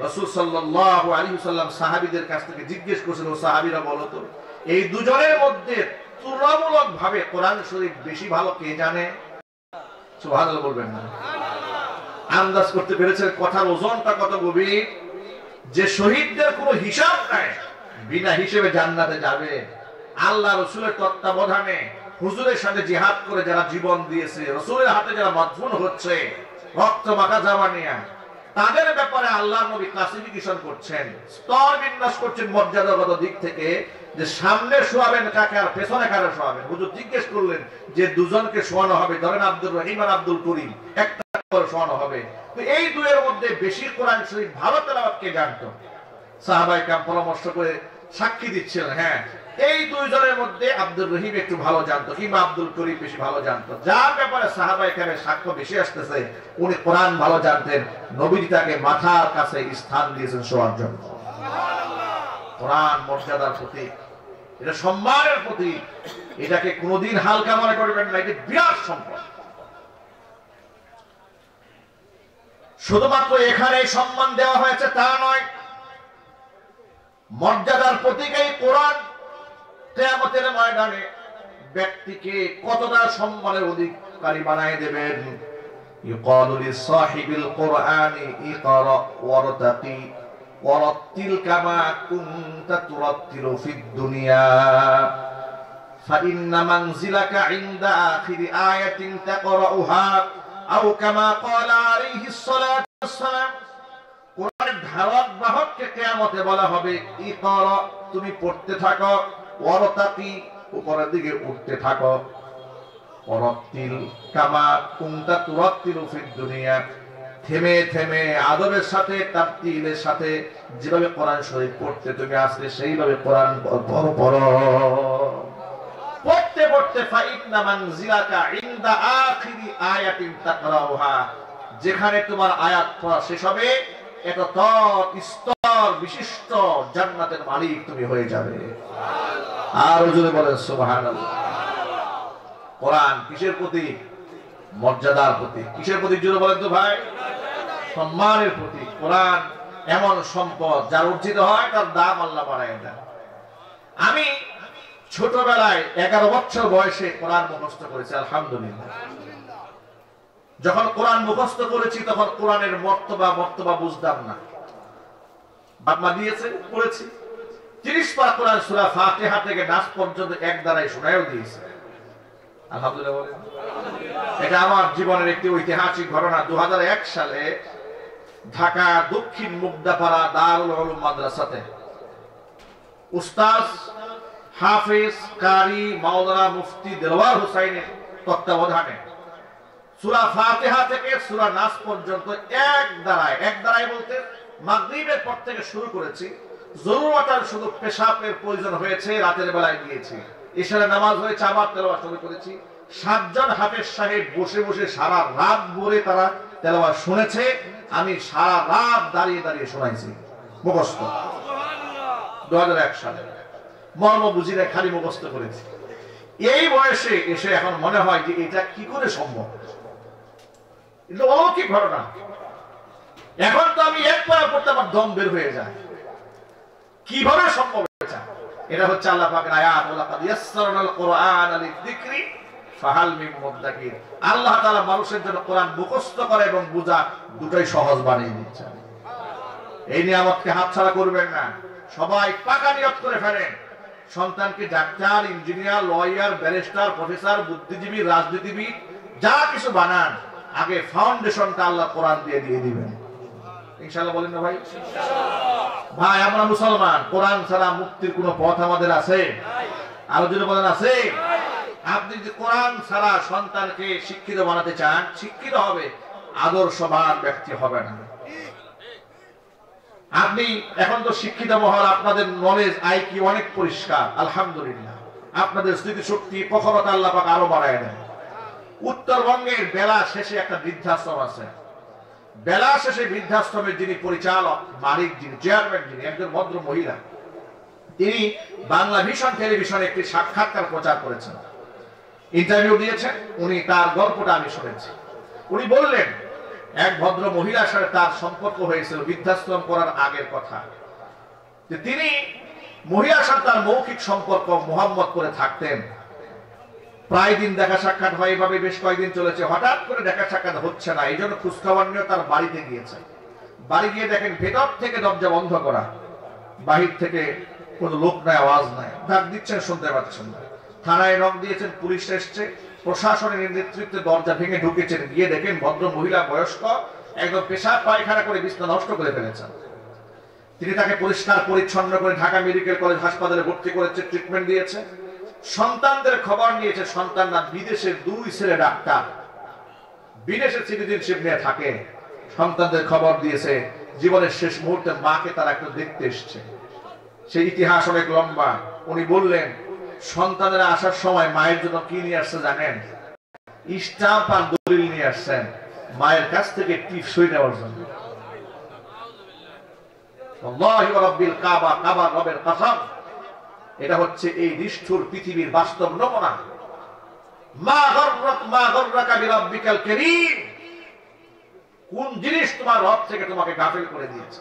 A: রাসূল সাল্লাল্লাহু আলাইহি ওয়াসাল্লাম সাহাবীদের কাছ থেকে জিজ্ঞেস করেছেন, ও সাহাবীরা বলো তো, এই 2 জনের মধ্যে তুলনামূলক ভাবে কোরআন শরীফ বেশি ভালো কে জানে? সুবহানাল্লাহ বলবেন না? আন্দাজ করতে পেরেছেন কথার ওজনটা কত গভীর? যে শহীদদের কোনো হিসাব নাই, বিনা হিসেবে জান্নাতে যাবে। আল্লাহ রাসূলের তত্ত্বাবধানে হুজুরের সাথে জিহাদ করে যারা জীবন দিয়েছে, রাসূলের হাতে যারা মাদফুন হচ্ছে রক্ত মাখা জামা নিয়ে, তাদের ব্যাপারে আল্লাহর নবী ক্লাসিফিকেশন করছেন, স্তর বিন্যাস করছেন মর্যাদাগত দিক থেকে, যে সামনে শোয়াবেন কাকে আর পেছনে কারে শোয়াবেন। হুজুর জিজ্ঞেস করলেন যে দুজনকে শোয়ানো হবে, ধরেন আব্দুর রহিম আর আব্দুল করিম, একটা করে শোয়ানো হবে, তো এই দুয়ের মধ্যে বেশি কোরআন শরীফ ভালো তেলাওয়াত কে জানতো? সাহাবায়ে কেরাম পরামর্শ করে সাক্ষী দিচ্ছিলেন, হ্যাঁ এই দুইজনের মধ্যে আব্দুর রহিম একটু ভালো জানতো কিংবা আব্দুল করিম বেশি ভালো জানতো। যার ব্যাপারে সাহাবায়ে কেরামের সাক্ষ্য বেশি আসতেছে উনি কোরআন ভালো জানতেন, নবীজি তাকে মাথার কাছে স্থান দিয়েছেন শোয়ার জন্য। কোরআন মর্যাদার প্রতীক, এটা সম্মানের প্রতীক, এটাকে কোনোদিন হালকা মনে করবেন না, এটা বিরাট সম্পদ। শুধুমাত্র এখানে সম্মান দেওয়া হয়েছে তা নয়, মর্যাদার প্রতীক এই কোরআন কিয়ামতের ময়দানে ব্যক্তিকে কতটা সম্মানের অধিকারী বানায় দেবেন। ইউকালু লিসাহিবিল কুরআনি ইকরা ওয়ারতাকি ওয়ারাত্তিল কামা কুনতা তুরাত্তিলু ফিদ দুনিয়া ফাইন্না মানজিলাকা ইনদা আখিরি আয়াতিন তাকরাউহা আও কামা ক্বালা আলাইহিস সালাতু ওয়াসসালাম। কোরআনের ধারক বাহককে কিয়ামতে বলা হবে ইকরা, তুমি পড়তে থাকো, ওয়ারতাকি, উপরের দিকে উঠতে থাকো, ওয়ারাত্তিল কামা কুনতা তুরাত্তিলু ফিদ দুনিয়া, থেমে থেমে আদবের সাথে তারতিলের সাথে যেভাবে কোরআন শরীফ পড়তে তুমি আসলে সেইভাবে কোরআন পড়ো। পড়তে পড়তে ফাইন্না মানজিলাকা ইনদা আখিরি আয়াতিন তাকরাউহা, যেখানে তোমার আয়াত পড়া শেষ হবে এটা স্তর বিশিষ্ট জান্নাতের মালিক তুমি হয়ে যাবে। আর যদি বলেন সুবহানাল্লাহ। কোরআন কিসের প্রতীক? মর্যাদার প্রতীক। কিসের প্রতীক যদি বলেন তো ভাই? সম্মানের প্রতীক। কোরআন এমন সম্পদ যার অর্জিত হয় তার দাম আল্লাহ বাড়ায় দেন। আমি ছোটবেলায় 11 বছর বয়সে কোরআন মুখস্থ করেছি, আলহামদুলিল্লাহ। যখন কোরআন মুখস্থ করেছি তখন কোরআনের মর্তবা বুঝতাম না, বাবা দিয়েছে পড়েছি। 30 পারা কোরআন সূরা ফাতিহা থেকে নাস পর্যন্ত এক দ্বারাই শোনায়ও দিয়েছে, আলহামদুলিল্লাহ বলেন। এটা আমার জীবনের একটি ঐতিহাসিক ঘটনা। 2001 সালে ঢাকা দক্ষিণ মুগদাপাড়া দারুল উলুম মাদ্রাসাতে উস্তাদ হাফেজ কারি মাওলানা মুফতি দেলওয়ার হোসাইনের তত্ত্বাবধানে সূরা ফাতিহা থেকে সূরা নাস পর্যন্ত এক দ্বারায় বলতে মাগরিবের পর থেকে শুরু করেছি। জরুরতার শুধু পেশাবের প্রয়োজন হয়েছে, রাতের বেলায় গিয়েছি, ইশারা নামাজ হয়েছে, আবার তেলাওয়াত শুরু করেছি। 7 জন হাফেজ সাহেব বসে বসে সারা রাত ভরে তারা তেলাওয়াত শুনেছে, আমি সারা রাত দাঁড়িয়ে দাঁড়িয়ে শোনাইছি মুখস্থ। 2001 সালে মর্ম বুঝি না, খালি মুখস্থ করেছি। এই বয়সে এসে এখন মনে হয় যে এটা কি করে সম্ভব, এটা অলৌকিক ঘটনা। এখন তো আমি এক পারা পড়তে আমার দম বের হয়ে যায়, কিভাবে সম্ভব এটা? এটা হচ্ছে আল্লাহ পাকের আয়াত, ওয়ালাকাদ ইয়াসসারনাল কুরআনা লিযিকরি ফাহাল মিন মুদ্দাকির। আল্লাহ তাআলা মানুষের জন্য কোরআন মুখস্থ করে এবং বোঝা দুটোই সহজ বানিয়ে দিচ্ছেন। এই নিয়ামতকে হাতছাড়া করবেন না, সবাই পাকা নিয়ত করে ফেলেন। সন্তানকে doctor, engineer, lawyer, barrister, professor, বুদ্ধিজীবী, রাজনীতিবিদ যা কিছু বানান, আগে ফাউন্ডেশনটা আল্লাহ কোরআন দিয়ে দিবেন ইনশাআল্লাহ। বলেন না ভাই? ভাই আমরা মুসলমান, কোরআন ছাড়া মুক্তির কোন পথ আমাদের আছে? আরো যদি বলেন আছে? আপনি যদি কোরআন ছাড়া সন্তানকে শিক্ষিত বানাতে চান, শিক্ষিত হবে, আদর্শবান ব্যক্তি হবে না। আপনি এখন তো শিক্ষিত মহল, আপনাদের নলেজ আইকিউ অনেক পরিষ্কার, আলহামদুলিল্লাহ। আপনাদের স্মৃতিশক্তি প্রখরতা আল্লাহ পাক আরো বাড়ায় দেন। উত্তরবঙ্গের বেলা শেষে একটা বৃদ্ধাশ্রম আছে। বেলা শেষে বৃদ্ধাশ্রমের যিনি পরিচালক, মালিক যিনি, চেয়ারম্যান যিনি, একজন ভদ্র মহিলা, তিনি বাংলা ভিশন টেলিভিশনে একটি সাক্ষাৎকার প্রচার করেছেন, ইন্টারভিউ দিয়েছেন। উনি তার গল্পটা আমি শুনেছি। উনি বললেন এক ভদ্র মহিলার সাথে তার সম্পর্ক হয়েছিল বৃদ্ধাশ্রম করার আগের কথা, যে তিনি মহিলার সাথে তার মৌখিক সম্পর্ক মোহাম্মত করে থাকতেন। প্রায় দিন দেখা সাক্ষাৎ হয়, এভাবে বেশ কয়েকদিন চলেছে। হঠাৎ করে দেখা সাক্ষাৎ হচ্ছে না, এই জন্য খোঁজখবর নিয়ে তার বাড়িতে গিয়েছে। বাড়ি গিয়ে দেখেন ভেতর থেকে দরজা বন্ধ করা, বাহির থেকে কোনো লোক নাই, আওয়াজ নাই, ডাক দিচ্ছেন শুনতে পাচ্ছেন না। থানায় নক দিয়েছেন, পুলিশ এসছে, প্রশাসনের নেতৃত্বে দরজা ভেঙে ঢুকেছেন। গিয়ে দেখেন ভদ্র মহিলা বয়স্ক, একদম পেশাব পায়খানা করে বিছানা নষ্ট করে ফেলেছেন। তিনি তাকে পরিষ্কার পরিচ্ছন্ন করে ঢাকা মেডিকেল কলেজ হাসপাতালে ভর্তি করেছে, ট্রিটমেন্ট দিয়েছে। সন্তানদের খবর নিয়েছে, সন্তানরা বিদেশের 2 ছেলে ডাক্তার, বিদেশে সিটিজেনশিপ নিয়ে থাকে। সন্তানদের খবর দিয়েছে, জীবনের শেষ মুহূর্তে মাকে তারা একটু দেখতে এসছে। সেই ইতিহাস অনেক লম্বা। উনি বললেন, সন্তানেরা আসার সময় মায়ের জন্য কি নিয়ে আসছে জানেন? স্টাম্প আর দলিল নিয়ে আসছেন, মায়ের কাছ থেকে টিপসই নেওয়ার জন্য। আল্লাহি ওয়া রাব্বিল কাবা, কাবার রবের কসম, এটা হচ্ছে এই নিষ্ঠুর পৃথিবীর বাস্তব নমুনা। মা গররাকা বিরাব্বিকাল কারীম, কোন জিনিস তোমার রব থেকে তোমাকে গাফিল করে দিয়েছে?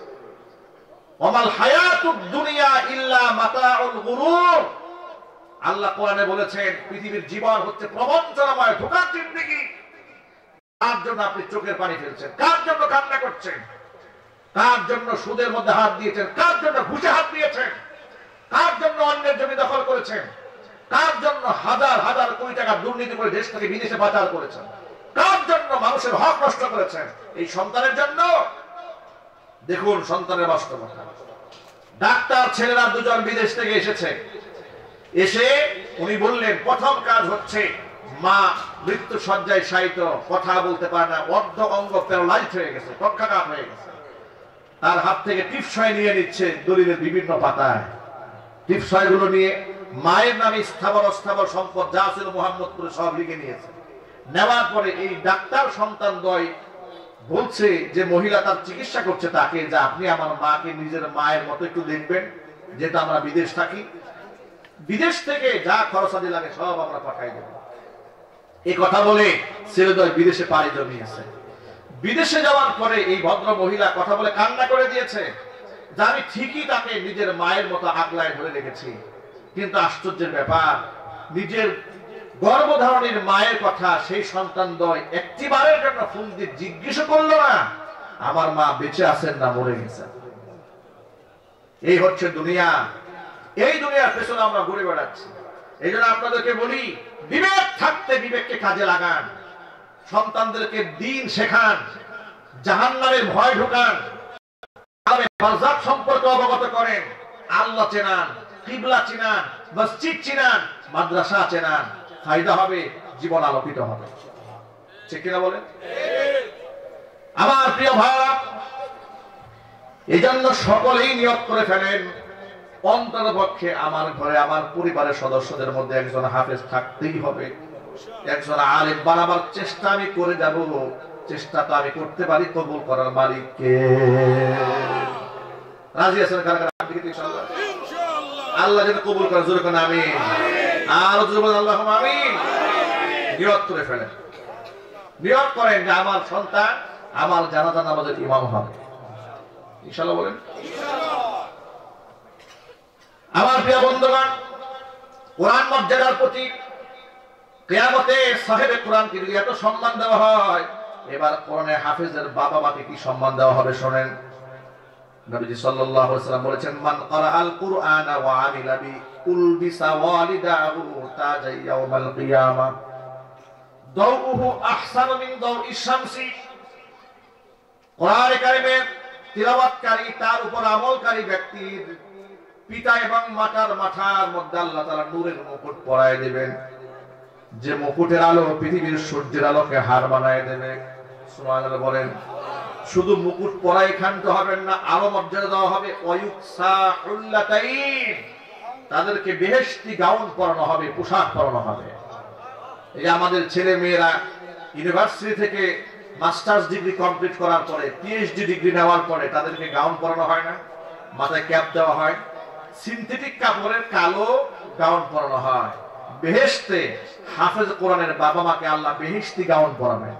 A: ওয়ামাল হায়াতুদ দুনিয়া ইল্লা মাতাউল গুরুর, আল্লাহ কোরআনে বলেছেন পৃথিবীর জীবন হচ্ছে প্রবঞ্চনাময় ধোঁকার জিন্দেগি। কার জন্য আপনি চোখের পানি ফেলছেন? কার জন্য কান্না করছেন? কার জন্য সুদের মধ্যে হাত দিয়েছেন? কার জন্য ঘুষে হাত দিয়েছেন? কার জন্য অন্যের জমি দখল করেছেন? কার জন্য হাজার হাজার কোটি টাকা দুর্নীতি করে দেশ থেকে বিদেশে পাচার করেছেন? কার জন্য মানুষের হক নষ্ট করেছেন? এই সন্তানের জন্য। দেখুন সন্তানের বাস্তবতা। ডাক্তার ছেলেরা 2 জন বিদেশ থেকে এসেছে। এসে উনি বললেন প্রথম কাজ হচ্ছে মা মৃত্যু শয্যায় শায়িত, কথা বলতে পারে না, অর্ধ অঙ্গ প্যারালাইজড হয়ে গেছে, পক্ষাঘাত হয়ে গেছে। তার হাত থেকে টিপসই নিয়ে নিচ্ছে দলিলের বিভিন্ন পাতায়। টিপসই গুলো নিয়ে মায়ের নামে স্থাবর অস্থাবর সম্পদ যা ছিল মোহাম্মদপুরে সব লিখে নিয়েছে। নেওয়ার পরে এই ডাক্তার সন্তান দ্বয় বলছে যে মহিলা তার চিকিৎসা করছে তাকে, যে আপনি আমার মাকে নিজের মায়ের মতো একটু দেখবেন, যেটা আমরা বিদেশ থাকি, বিদেশ থেকে যা খরচাদি লাগে সব আমরা পাঠাই দেব। এই কথা বলে ছেলেদ্বয় বিদেশে পাড়ি জমিয়েছে। বিদেশে যাওয়ার পরে এই ভদ্র মহিলা কথা বলে কান্না করে দিয়েছে যে আমি ঠিকই তাকে নিজের মায়ের মতো আগলায় ধরে রেখেছি, কিন্তু আশ্চর্যের ব্যাপার, নিজের গর্ভধারণের মায়ের কথা সেই সন্তান দ্বয় একটিবারের জন্য ফোন দিয়ে জিজ্ঞেস করলো না আমার মা বেঁচে আছেন না মরে গেছেন। এই হচ্ছে দুনিয়া। এই দুনিয়ার পেছনে আমরা ঘুরে বেড়াচ্ছি। এই জন্য আপনাদেরকে বলি, বিবেক থাকতে বিবেককে কাজে লাগান, সন্তানদেরকে দ্বীন শেখান, জাহান্নামের ভয় ঢোকান, বারযাখ সম্পর্কে অবগত করেন, আল্লাহ চেনান, কিবলা চেনান, মসজিদ চেনান, মাদ্রাসা চেনান। ফায়দা হবে, জীবন আলোকিত হবে। ঠিক কিনা বলেন? আমার প্রিয় ভাইরা, এই জন্য সকলেই নিয়ত করে ফেলেন অন্তত পক্ষে আমার ঘরে আমার পরিবারের সদস্যদের মধ্যে একজন হাফেজ থাকতেই হবে, একজন আলেম বানাবার চেষ্টা আমি করে যাব। চেষ্টা তো আমি করতে পারি, কবুল করার মালিক কে? রাজি আছেন? ইনশাআল্লাহ আল্লাহ যেন কবুল করে, জোরে করে আমিন। আর জোরে বলেন আল্লাহুম্মা আমিন। নিয়ত করে ফেলেন, নিয়ত করেন যে আমার সন্তান আমার জানাজা নামাজের ইমাম হবে। ইনশাআল্লাহ বলেন ইনশাআল্লাহ। আমার প্রিয় বন্ধুগণ, কোরআন মর্যাদার প্রতি কিয়ামতে সাহেবে কোরআনকে যদি এত সম্মান দেওয়া হয়, এবার কোরআনে হাফেজের বাবা মাকে কি সম্মান দেওয়া হবে শোনেন। নবীজি সাল্লাল্লাহু আলাইহি ওয়াসাল্লাম বলেছেন, মান ক্বারাআল কুরআনা ওয়া আমিলা বি উলবিসা ওয়ালিদাহু তাজা ইয়াউমাল কিয়ামা দাউহু আহসানু মিন দাউইশ শামসি। কোরআনে কারিমের তিলাওয়াতকারী, তার উপর আমলকারী ব্যক্তির পিতা এবং মাতার মাথার মধ্যে আল্লাহ তাআলা নূরের মুকুট পরায় দিবেন, যে মুকুটের আলো পৃথিবীর সূর্যের আলোকে হার বানায় দেবে। সুবহানাল্লাহ বলেন। শুধু মুকুট পরাই ক্ষান্ত হবেন না, আরো মর্যাদা দেওয়া হবে। তাদেরকে বেহেশতি গাউন পরানো হবে, পোশাক পরানো হবে। এই যে আমাদের ছেলে মেয়েরা ইউনিভার্সিটি থেকে মাস্টার্স ডিগ্রি কমপ্লিট করার পরে, পিএইচডি ডিগ্রি নেওয়ার পরে তাদেরকে গাউন পরানো হয় না, মাথায় ক্যাপ দেওয়া হয়, সিনথেটিক কাপড়ের কালো গাউন পরানো হয়। বেহেশতে হাফেজ কোরআনের বাবা মাকে আল্লাহ বেহেশতি গাউন পরাবেন।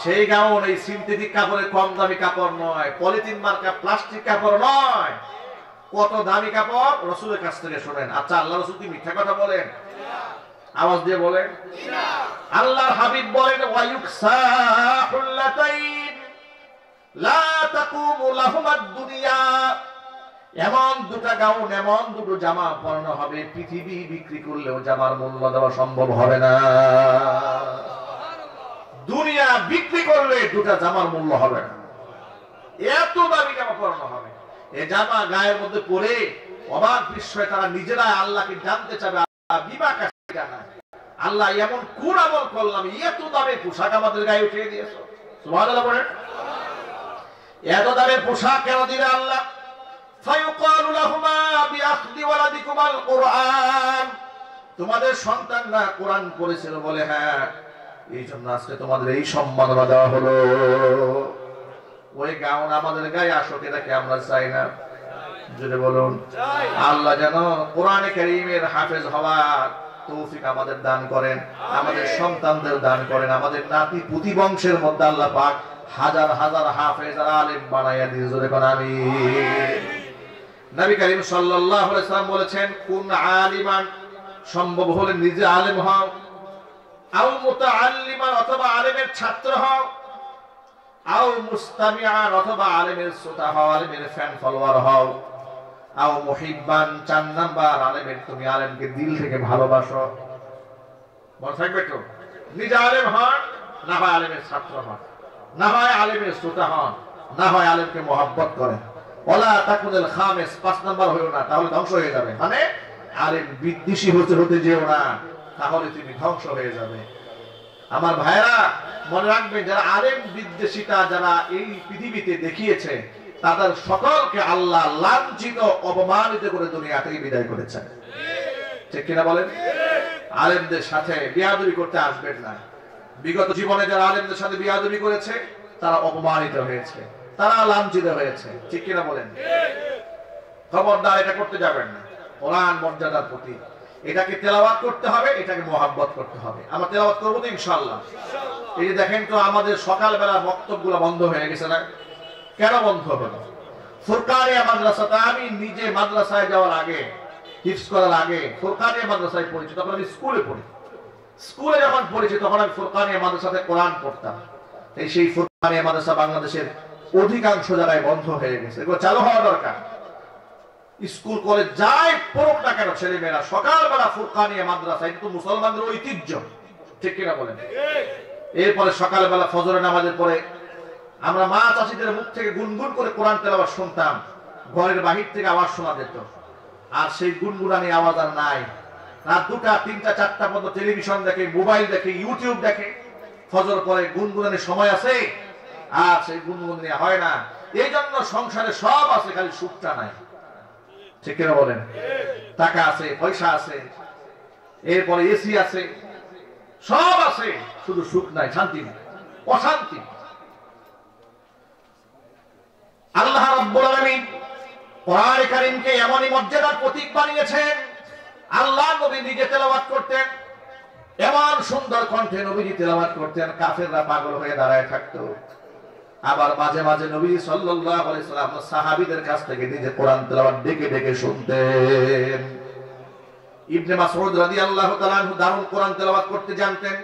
A: সেই গাউন এই সিনথেটিক কাপড়ের কম দামি কাপড় নয়, পলিথিন মার্কা প্লাস্টিক কাপড় নয়। কত দামি কাপড় রাসূলের কাছ থেকে শুনেন। আচ্ছা, আল্লাহ রাসূল কি মিথ্যা কথা বলেন? আওয়াজ দিয়ে বলেন। আল্লাহর হাবিব বলেন, ওয়ায়ুকসাহুল্লাতাইন লা তাকুমু লাহুমাদ দুনিয়া। এমন দুটো গাউন, এমন দুটো জামা পরানো হবে, পৃথিবী বিক্রি করলেও জামার মূল্য দেওয়া সম্ভব হবে না। দুনিয়া বিক্রি করলে দুটা জামার মূল্য হবে না, এত দামি জামা পরানো হবে। এ জামা গায়ের মধ্যে পরে অবাক বিস্ময়ে তারা নিজেরাই আল্লাহকে জানতে চাবে। আল্লাহ এমন কোন আমল করলাম, এত দামের পোশাক আমাদের গায়ে উঠিয়ে দিয়েছো। সুবহানাল্লাহ বলেন, এত দামের পোশাক কেন দিলে আল্লাহ? ফায়ুকালু লাহুমা বিআখদি ওয়ালাদিকুমাল কুরআন, তোমাদের সন্তানরা কোরআন পড়েছিল বলে হ্যাঁ, এই জন্য আজকে তোমাদের এই সম্মাননা দেওয়া হলো। ওই গাউন আমাদের গায়ে আসুক, এটাকে আমরা চাই না। যদি বলুন আল্লাহ যেন কোরআনে কারীমের হাফেজ হওয়ার তৌফিক আমাদের দান করেন, আমাদের সন্তানদের দান করেন, আমাদের নাতি পুতি বংশের মধ্যে আল্লাহ পাক হাজার হাজার হাফেজ আর আলেম বানাইয়া দিয়ে জোরে কোন আমিন। নবী করিম সাল্লাল্লাহু আলাইহি সাল্লাম বলেছেন, কুন আলিমান, সম্ভব হলে নিজে আলেম হও, আও মুতাআল্লিমান, অথবা আলেমের ছাত্র হও, আও মুস্তামিআন, অথবা আলেমের শ্রোতা হও, আলেমের ফ্যান ফলোয়ার হও, আও মুহিব্বান, 4 নাম্বার আলেমের তুমি আলেমকে দিল থেকে ভালোবাসো। মনে থাকবে তো, নিজে আলেম হন, না হয় আলেমের ছাত্র হন, না হয় আলেমের শ্রোতা হন, না হয় আলেমকে মহব্বত করেন। ওয়ালা তাকুনুল খামিস, 5 নাম্বার হইও না, তাহলে ধ্বংস হয়ে যাবে। মানে আলেম বিদ্বেষী হতে যেও না, তাহলে তুমি ধ্বংস হয়ে যাবে। আমার ভাইরা মনে রাখবেন, যারা আলেম বিদ্বেষিতা যারা এই পৃথিবীতে দেখিয়েছে, তাদের সকলকে আল্লাহ লাঞ্ছিত অপমানিত করে দুনিয়া থেকে বিদায় করেছেন। ঠিক কিনা বলেন? আলেমদের সাথে বিয়াদবি করতে আসবেন না। বিগত জীবনে যারা আলেমদের সাথে বিয়াদবি করেছে তারা অপমানিত হয়েছে, তারা লাঞ্ছিত হয়েছে। ঠিক কিনা বলেন? খবরদার এটা করতে যাবেন না। কোরআন মর্যাদার প্রতি, এটাকে তেলাওয়াত করতে হবে, এটাকে মহব্বত করতে হবে। আমরা তেলাওয়াত করবো তো ইনশাআল্লাহ। এই যে দেখেন তো আমাদের সকালবেলা বক্তব্যগুলো বন্ধ হয়ে গেছে না? কেন বন্ধ হলো? ফুরকানিয়া মাদ্রাসাতে আমি নিজে মাদ্রাসায় যাওয়ার আগে, হিফজ করার আগে ফুরকানিয়া মাদ্রাসায় পড়েছি, তখন আমি স্কুলে পড়ি। স্কুলে যখন পড়েছি তখন আমি ফুরকানিয়া মাদ্রাসাতে কোরআন পড়তাম। এই সেই ফুরকানিয়া মাদ্রাসা বাংলাদেশের অধিকাংশ জায়গায় বন্ধ হয়ে গেছে। এগুলো চালু হওয়া দরকার। স্কুল কলেজ যাই পড়ুক না কেন ছেলেমেয়েরা সকালবেলা ফুরকানিয়া মাদ্রাসা, কিন্তু মুসলমানদের ঐতিহ্য। ঠিক কিনা বলেন? এরপরে সকালবেলা ফজরের নামাজের পরে আমরা মা চাষিদের মুখ থেকে গুনগুন করে কোরআন তেলাওয়াত শুনতাম। ঘরের বাহির থেকে আওয়াজ শোনা যেত, আর সেই গুনগুনানি আওয়াজ আর নাই। রাত 2টা 3টা 4টা পর্যন্ত টেলিভিশন দেখে, মোবাইল দেখে, ইউটিউব দেখে। ফজর পরে গুনগুনানির সময় আছে, আর সেই গুনগুনানি হয় না। এই জন্য সংসারে সব আছে, খালি সুখটা নাই। ঠিক কিনা বলেন? টাকা আছে, পয়সা আছে, এরপরে এসি আছে, সব আছে, শুধু সুখ নাই, শান্তি নাই, অশান্তি। আল্লাহ রাব্বুল আলামিন কোরআন কারীমকে এমনই মর্যাদার প্রতীক বানিয়েছেন। আল্লাহ নবী নিজে তেলাওয়াত করতেন, এমন সুন্দর কণ্ঠে নবীজি তেলাওয়াত করতেন, কাফেররা পাগল হয়ে দাঁড়ায় থাকতো। আবার মাঝে মাঝে নবী সাল্লাল্লাহু আলাইহি সাল্লাম সাহাবীদের কাছ থেকে নিজে কোরআন তেলাওয়াত ডেকে ডেকে শুনতেন। ইবনে মাসউদ রাদিয়াল্লাহু তাআলা আনহু দারুণ কোরআন তেলাওয়াত করতে জানতেন।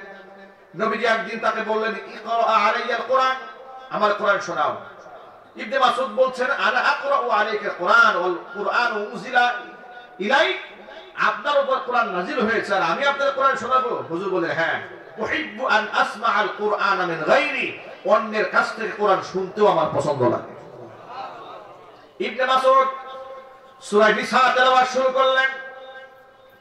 A: নবীজি একদিন তাকে বললেন, ইকরা আলাইয়াল কোরআন, আমার কোরআন শোনাও। ইবনে মাসউদ বলছেন, আনা আকরাউ আলাইকা কোরআন ওয়াল কুরআন উনজিলা ইলাইক, আপনার উপর কোরআন নাযিল হয়েছে আর আমি আপনাদের কোরআন শোনাবো? হুজুর বলে, হ্যাঁ। উহিব্বু আন আসমাআল কুরআন মিন গায়রি, অন্যের কাছ থেকে কোরআন শুনতেও আমার পছন্দ লাগে। ইবনে মাসউদ সূরা নিসা তেলাওয়াত শুরু করলেন।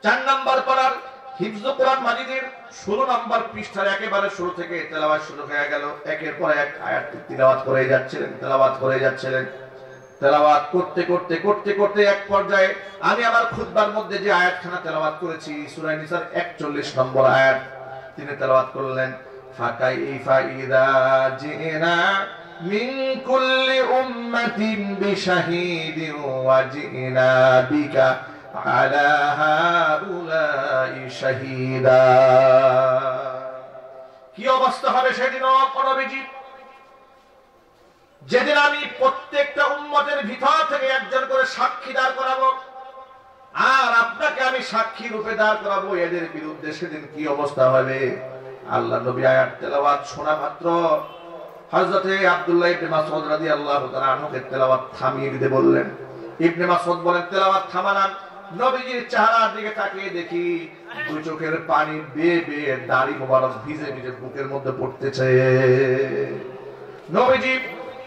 A: 4 নাম্বার পারার হিফজ কোরআন মাজিদের 16 নাম্বার পৃষ্ঠার একেবারে শুরু থেকে তেলাওয়াত শুরু হয়ে গেল। একের পর এক আয়াত তেলাওয়াত করে যাচ্ছিলেন, তেলাওয়াত করে যাচ্ছিলেন। তেলাওয়াত করতে করতে করতে করতে এক পর্যায়ে আমি আমার খুতবার মধ্যে যে আয়াতখানা তেলাওয়াত করেছি, সূরা নিসার 41 নম্বর আয়াত তিনি তেলাওয়াত করলেন, ফাকাইফা ইযা জিনা মিন কুল্লি উম্মাতিন বিশাহিদিন ওয়া জিনা বিকা আলা হাউলাই শাহীদা। কি অবস্থা হবে সেদিন নবীজি, যেদিন আমি প্রত্যেকটা উম্মতের ভিতর থেকে একজন করে সাক্ষী দাঁড় করাবো, আর আপনাকে আমি সাক্ষী রূপে দাঁড় করাবো। এদের বিরুদ্ধে সেদিন কি অবস্থা হবে? আল্লাহ নবী আয়াত তেলাওয়াত শোনা মাত্র হযরতে আব্দুল্লাহ ইবনে মাসউদ রাদিয়াল্লাহু তাআলা আনহুকে তেলাওয়াত থামিয়ে দিতে বললেন। ইবনে মাসউদ বলেন, তেলাওয়াত থামালাম। নবীজির চেহারার দিকে তাকিয়ে দেখি দুই চোখের পানি বেয়ে বেয়ে দাড়ি মোবারক ভিজে ভিজে বুকের মধ্যে পড়তেছে। নবীজি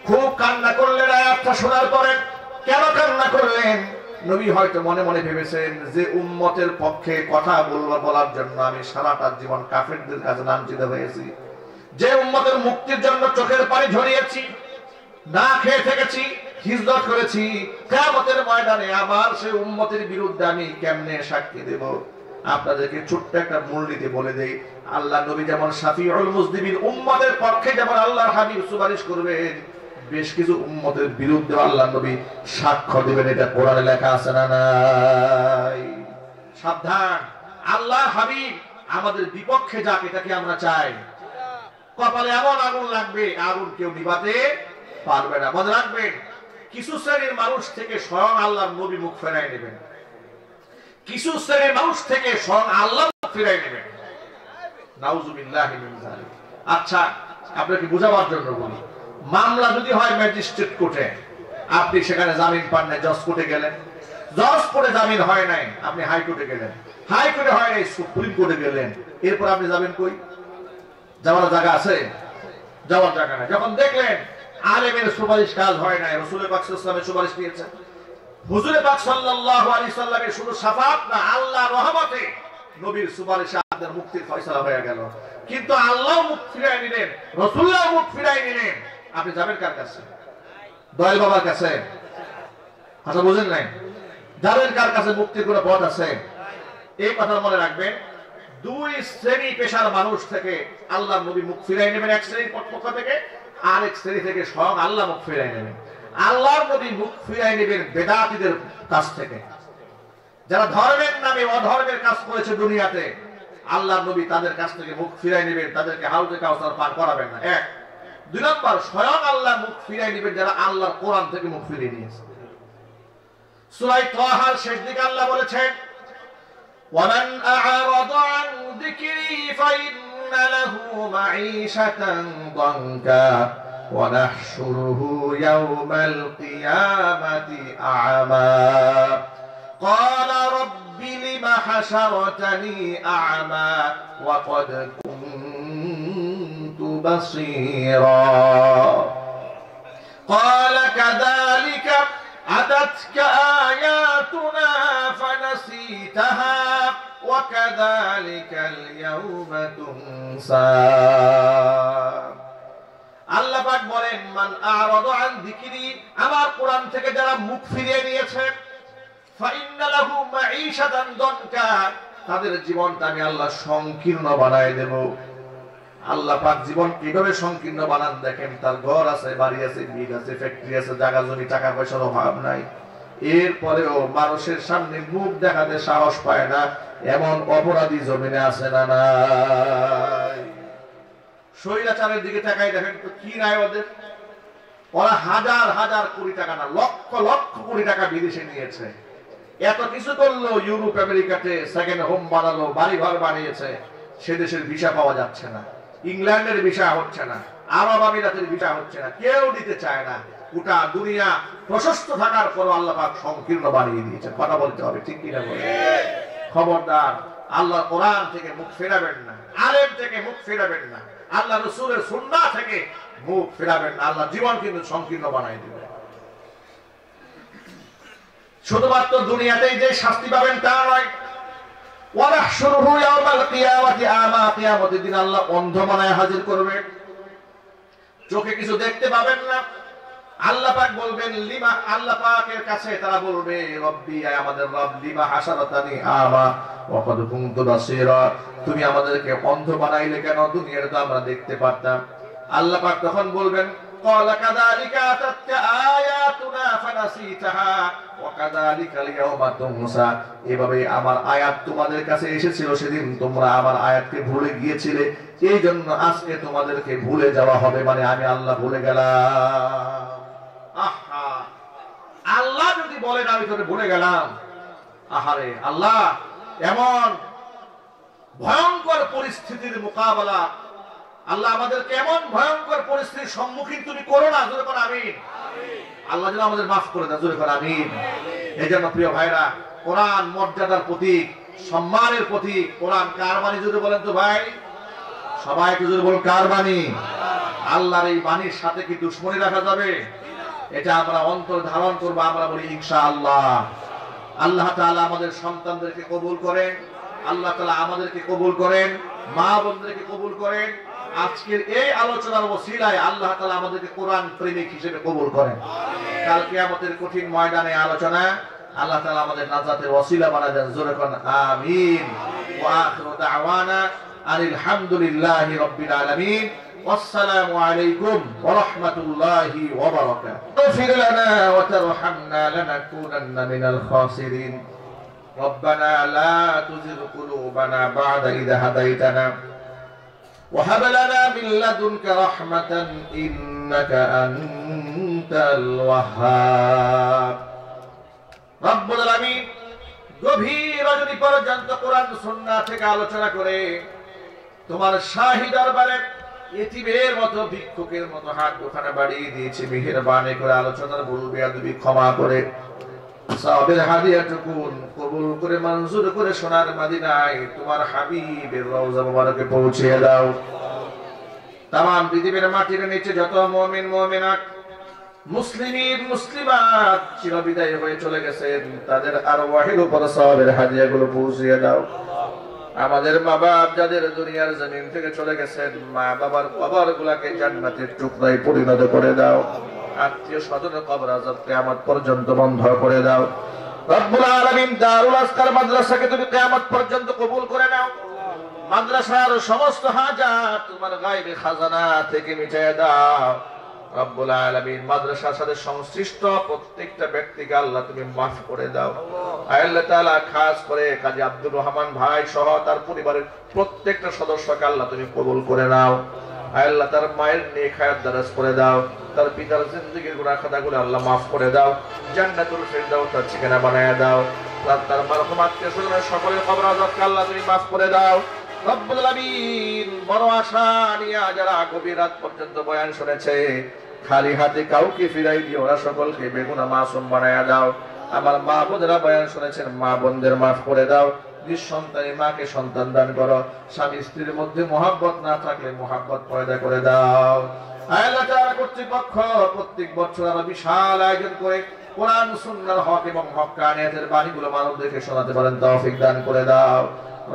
A: খুব কান্না করলেন আয়াতটা শোনার পরে। কেন কান্না করলেন? নবী হয়তো মনে মনে ভেবেছেন যে উম্মতের পক্ষে কথা বলার জন্য আমি সারাটা জীবন কাফেরদের কাছে লাঞ্ছিত হয়েছি, যে উম্মতের মুক্তির জন্য চোখের পানি ঝরিয়েছি, না খেয়ে থেকেছি, হিজরত করেছি, কিয়ামতের ময়দানে আমার সেই উম্মতের বিরুদ্ধে আমি কেমনে সাক্ষী দেব? আপনাদেরকে ছোট্ট একটা মূলনীতি বলে দেই, আল্লাহ নবী যেমন শাফিউল মুজনিবিন উম্মতের পক্ষে যেমন আল্লাহর হাবিব সুপারিশ করবেন, বেশ কিছু উম্মতের বিরুদ্ধে আল্লাহ নবী সাক্ষ্য দিবেন। এটা কোরআনে লেখা আছে না নাই? সাবধান, আল্লাহর হাবিব আমাদের বিপক্ষে যাক, এটা কি আমরা চাই? কপালে এমন আগুন লাগবে, আগুন কেউ নিভাতে পারবে না। মনে রাখবেন, কিছু শ্রেণীর মানুষ থেকে স্বয়ং আল্লাহর নবী মুখ ফেরাই নেবেন, কিছু শ্রেণীর মানুষ থেকে স্বয়ং আল্লাহ মুখ ফেরাই নেবেন। নাউজুবিল্লাহি মিন যালিক। আচ্ছা, আপনাকে বোঝাবার জন্য বলি, মামলা যদি হয় ম্যাজিস্ট্রেট কোর্টে, আপনি সেখানে জামিন পান নাই, জজ কোর্টে গেলেন, জজ কোর্টে জামিন হয় নাই, আপনি হাইকোর্টে গেলেন, হাইকোর্টে হয় নাই, সুপ্রিম কোর্টে গেলেন, এরপর আপনি যাবেন কই? যাওয়ার জায়গা আছে? যাওয়ার জায়গা নাই। যখন দেখলেন আলেমের সুপারিশ কাজ হয় নাই, রাসূল পাক সাল্লাল্লাহু আলাইহি ওয়াসাল্লামের সুপারিশ নিয়েছেন, হুজুর পাক সাল্লাল্লাহু আলাইহি সাল্লামের শুধু শাফাআত না, আল্লাহর রহমতে নবীর সুপারিশে আপনাদের মুক্তির ফয়সালা হয়ে গেল, কিন্তু আল্লাহ মুখ ফিরাই নিলেন, রাসূলুল্লাহ মুখ ফিরাই নিলেন, আপনি যাবেন কার কাছে? দয়াল বাবার কাছে? কথা বুঝেন নাই? যাবেন কার কাছে? মুক্তির কোনো পথ আছে? এই কথা মনে রাখবেন, দুই শ্রেণী পেশার মানুষ থেকে আল্লাহ নবী মুখ ফিরাই নেবেন, এক শ্রেণীর পক্ষ থেকে, আরেক শ্রেণী থেকে স্বয়ং আল্লাহ মুখ ফিরাই নেবেন। আল্লাহর নবী মুখ ফিরাই নেবেন বেদাতীদের কাছ থেকে, যারা ধর্মের নামে অধর্মের কাজ করেছে দুনিয়াতে, আল্লাহর নবী তাদের কাছ থেকে মুখ ফিরাই নেবেন, তাদেরকে হাউজে কাউসার পার করাবেন না। এক। দুই নম্বর, স্বয়ং আল্লাহ মুখ ফিরাই নেবেন যারা আল্লাহর কোরআন থেকে মুখ ফিরিয়ে নিয়েছে। সূরা তাহার শেষ দিকে আল্লাহ বলেছেন, وَمَنْ أَعْرَضَ عَنْ ذِكْرِي فَإِنَّ لَهُ مَعِيشَةً ضَنكًا وَنَحْشُرُهُ يَوْمَ الْقِيَامَةِ أَعْمَى قَالَ رَبِّ لِمَ حَشَرْتَنِي أَعْمَى وَقَدْ كُنْتُ بَصِيرًا قَالَ كَذَلِكَ أتتك آياتنا فنسيتها وكذلك اليوم تنسى আল্লাহ পাক বলেন, মান আ'রাদা আন যিকরি, আমার কোরআন থেকে যারা মুখ ফিরিয়ে নিয়েছে, ফাইন্না লাহু মাঈশাতান দানকা, তাদের জীবনটা আমি আল্লাহ সংকীর্ণ বানায় দেব। আল্লাহ পাক জীবন কিভাবে সংকীর্ণ বানান দেখেন, তার ঘর আছে, বাড়ি আছে, বিল আছে, ফ্যাক্টরি আছে, জায়গা জমি, টাকা পয়সার অভাব নাই, এরপরেও মানুষের সামনে মুখ দেখাতে সাহস পায় না, এমন অপরাধী জমিনে আছে না নাই? স্বৈরাচারের দিকে তাকাই দেখেন তো কি নাই ওদের। ওরা হাজার হাজার কোটি টাকা না, লক্ষ লক্ষ কোটি টাকা বিদেশে নিয়েছে, এত কিছু করলো, ইউরোপ আমেরিকাতে সেকেন্ড হোম বানালো, বাড়ি ঘর বানিয়েছে, সে দেশের ভিসা পাওয়া যাচ্ছে না, ইংল্যান্ডের ভিসা হচ্ছে না, আরব আমিরাতের ভিসা হচ্ছে না, কেউ দিতে চায় না। গোটা দুনিয়া প্রশস্ত থাকার পর আল্লাহ পাক সংকীর্ণ বানিয়ে দিয়েছেন। কথা বলতে হবে, ঠিক কিনা বলেন? খবরদার, আল্লাহ কোরআন থেকে মুখ ফেরাবেন না, আলেম থেকে মুখ ফেরাবেন না, আল্লাহ রাসূলের সুন্নাহ থেকে মুখ ফেরাবেন না, আল্লাহ জীবন কিন্তু সংকীর্ণ বানিয়ে দিবেন। শুধুমাত্র দুনিয়াতেই যে শাস্তি পাবেন তা নয়, ওয়ানাহশুরুহু ইয়াওমাল কিয়ামাতি আমা, কিয়ামতের দিন আল্লাহ অন্ধ বানায় হাজির করবে, চোখে কিছু দেখতে পাবেন না। আল্লাহ পাক বলবেন, লিমা, আল্লাহ পাকের কাছে তারা বলবে, রব্বি, আমাদের রব, লিমা হাশারাতানি আমা ওয়া ক্বাদ কুনতু বাসীরা, তুমি আমাদেরকে অন্ধ বানাইলে কেন? দুনিয়াতে তো আমরা দেখতে পারতাম। আল্লাহ পাক তখন বলবেন, ক্বালা কাযালিকা আতাতকা আয়াতুনা ফানাসিতাহা ওয়া কাযালিকাল ইয়াওমা তুনসা, এভাবে আমার আয়াত তোমাদের কাছে এসেছিল, সেদিন তোমরা আমার আয়াতকে ভুলে গিয়েছিলে, এই জন্য আজকে তোমাদেরকে ভুলে যাওয়া হবে, মানে আমি আল্লাহ ভুলে গেলাম। আহা, আল্লাহ যদি বলেন আমি তোকে ভুলে গেলাম, আহারে আল্লাহ, এমন ভয়ঙ্কর পরিস্থিতির মোকাবেলা, আল্লাহ আমাদেরকে এমন ভয়ঙ্কর পরিস্থিতির সম্মুখীন তুমি করো না, জোরে করে আমিন। আল্লাহ যেন আমাদের মাফ করে দেয়, জোরে করে আমিন। এই জন্য প্রিয় ভাইরা, কোরআন মর্যাদার প্রতীক, সম্মানের প্রতীক। কোরআন কার বাণী যদি বলেন তো ভাই, সবাইকে যদি বলেন কার বাণী? আল্লাহর এই বাণীর সাথে কি দুশ্মনী রাখা যাবে? এটা আমরা অন্তর ধারণ করবো, আমরা বলি ইনশাআল্লাহ। আল্লাহ তাআলা আমাদের সন্তানদেরকে কবুল করেন, আল্লাহ তাআলা আমাদেরকে কবুল করেন, মা বোনদেরকে কবুল করেন। আজকের এই আলোচনার ওসিলায় আল্লাহ তাআলা আমাদেরকে কোরআন প্রেমিক হিসেবে কবুল করেন। কাল কিয়ামতের কঠিন ময়দানে আলোচনা আল্লাহ তাআলা আমাদের নাজাতের ওসিলা বানায় দেন। জোরে কোন আমিন। ওয়া আখিরু দাওয়ানা আনিল হামদুলিল্লাহি রাব্বিল আলামিন। والسلام عليكم ورحمة الله وبركاته. اغفر لنا وترحمنا لنكونن من الخاسرين. ربنا لا تزغ قلوبنا بعد إذ هديتنا وهب لنا من لدنك رحمة إنك أنت الوهاب. رب العالمين গভীর রজনী পর্যন্ত কোরআন সুন্নাহ থেকে আলোচনা করে তোমার শাহী দরবারে ইতিমের মতো ভিক্ষুকের মতো হাত ওখানে বাড়িয়ে দিয়েছে। মেহেরবানি করে আলোচনার ভুল বেয়াদবি ক্ষমা করে সওয়াবের হাদিয়াটুকু কবুল করে মঞ্জুর করে সোনার মদিনায় তোমার হাবিবের রওজা মুবারকে পৌঁছে দাও। তামাম পৃথিবীর মাটির নিচে যত মুমিন মুমিনাত মুসলিমিন মুসলিমাত চিরবিদায় হয়ে চলে গেছেন, তাদের আরওয়াহের উপর সওয়াবের হাদিয়াগুলো পৌঁছে দাও। আমাদের মা বাপ যাদের দুনিয়ার জমিন থেকে চলে গেছেন, মা বাবার কবরগুলোকে জান্নাতের টুকরায় পরিণত করে দাও। আত্মীয় স্বজনের কবর আযাব কিয়ামত পর্যন্ত বন্ধ করে দাও। রব্বুল আলামিন দারুল আসকার মাদ্রাসাকে তুমি কিয়ামত পর্যন্ত কবুল করে নাও। মাদ্রাসার সমস্ত হাজাত তোমার গায়বে খাজানা থেকে মিটিয়ে দাও। রব্বুল আলামিন মাদ্রাসার সাথে সংশ্লিষ্ট প্রত্যেকটা ব্যক্তিকে আল্লাহ তুমি মাফ করে দাও। আল্লাহ তাআলা খাস করে কাজী আব্দুর রহমান ভাই সহ তার পরিবারের প্রত্যেকটা সদস্যকে আল্লাহ তুমি কবুল করে নাও। আল্লাহ তার মায়ের নেক হায়াত দারাজ করে দাও, তার পিতার জিন্দেগীর গুনাহ খাতাগুলো আল্লাহ মাফ করে দাও। জান্নাতুল ফিরদাউস তার ঠিকানা বানায়া দাও। তার মারহুম আত্মীয় স্বজনের সকলের কবর আযাবকে আল্লাহ তুমি মাফ করে দাও। রব্বুল আলামিন বড় আশা নিয়ে যারা গভীর রাত পর্যন্ত বয়ান শুনেছে, খালি হাতে কাউকে ফিরাই দিও না, সকলকে বেগুনা মাসুম বানায়া দাও। আমার মা বোনেরা বয়ান শুনেছেন, মা বোনদের মাফ করে দাও। নিঃসন্তানী মাকে সন্তান দান করো। স্বামী স্ত্রীর মধ্যে মহব্বত না থাকলে মহব্বত পয়দা করে দাও। আল্লাহ তাআলা কর্তৃপক্ষ প্রত্যেক বছর আরো বিশাল আয়োজন করে কোরআন সুন্নাহর হক এবং হক্কানিয়াতের বাণীগুলো মানবদেরকে শোনাতে পারেন তৌফিক দান করে দাও।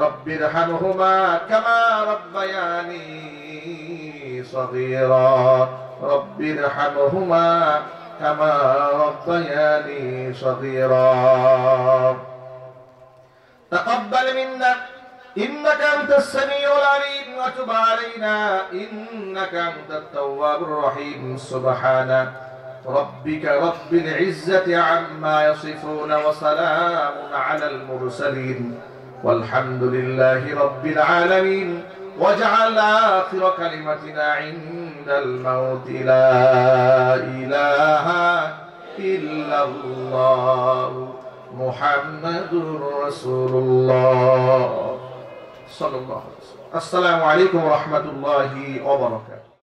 A: রব্বির হামহুমা কামা রাব্বায়ানি সগীরা। রব্বির হামহুমা কামা রাব্বায়ানি সগীরা। تقبل منا إنك أنت السميع العليم وتب علينا إنك أنت التواب الرحيم. سبحان ربك رب العزة عما يصفون وسلام على المرسلين والحمد لله رب العالمين. واجعل آخر كلمتنا عند الموت لا إله إلا الله محمد رسول الله صلى الله عليه وسلم. السلام عليكم ورحمة الله وبركاته.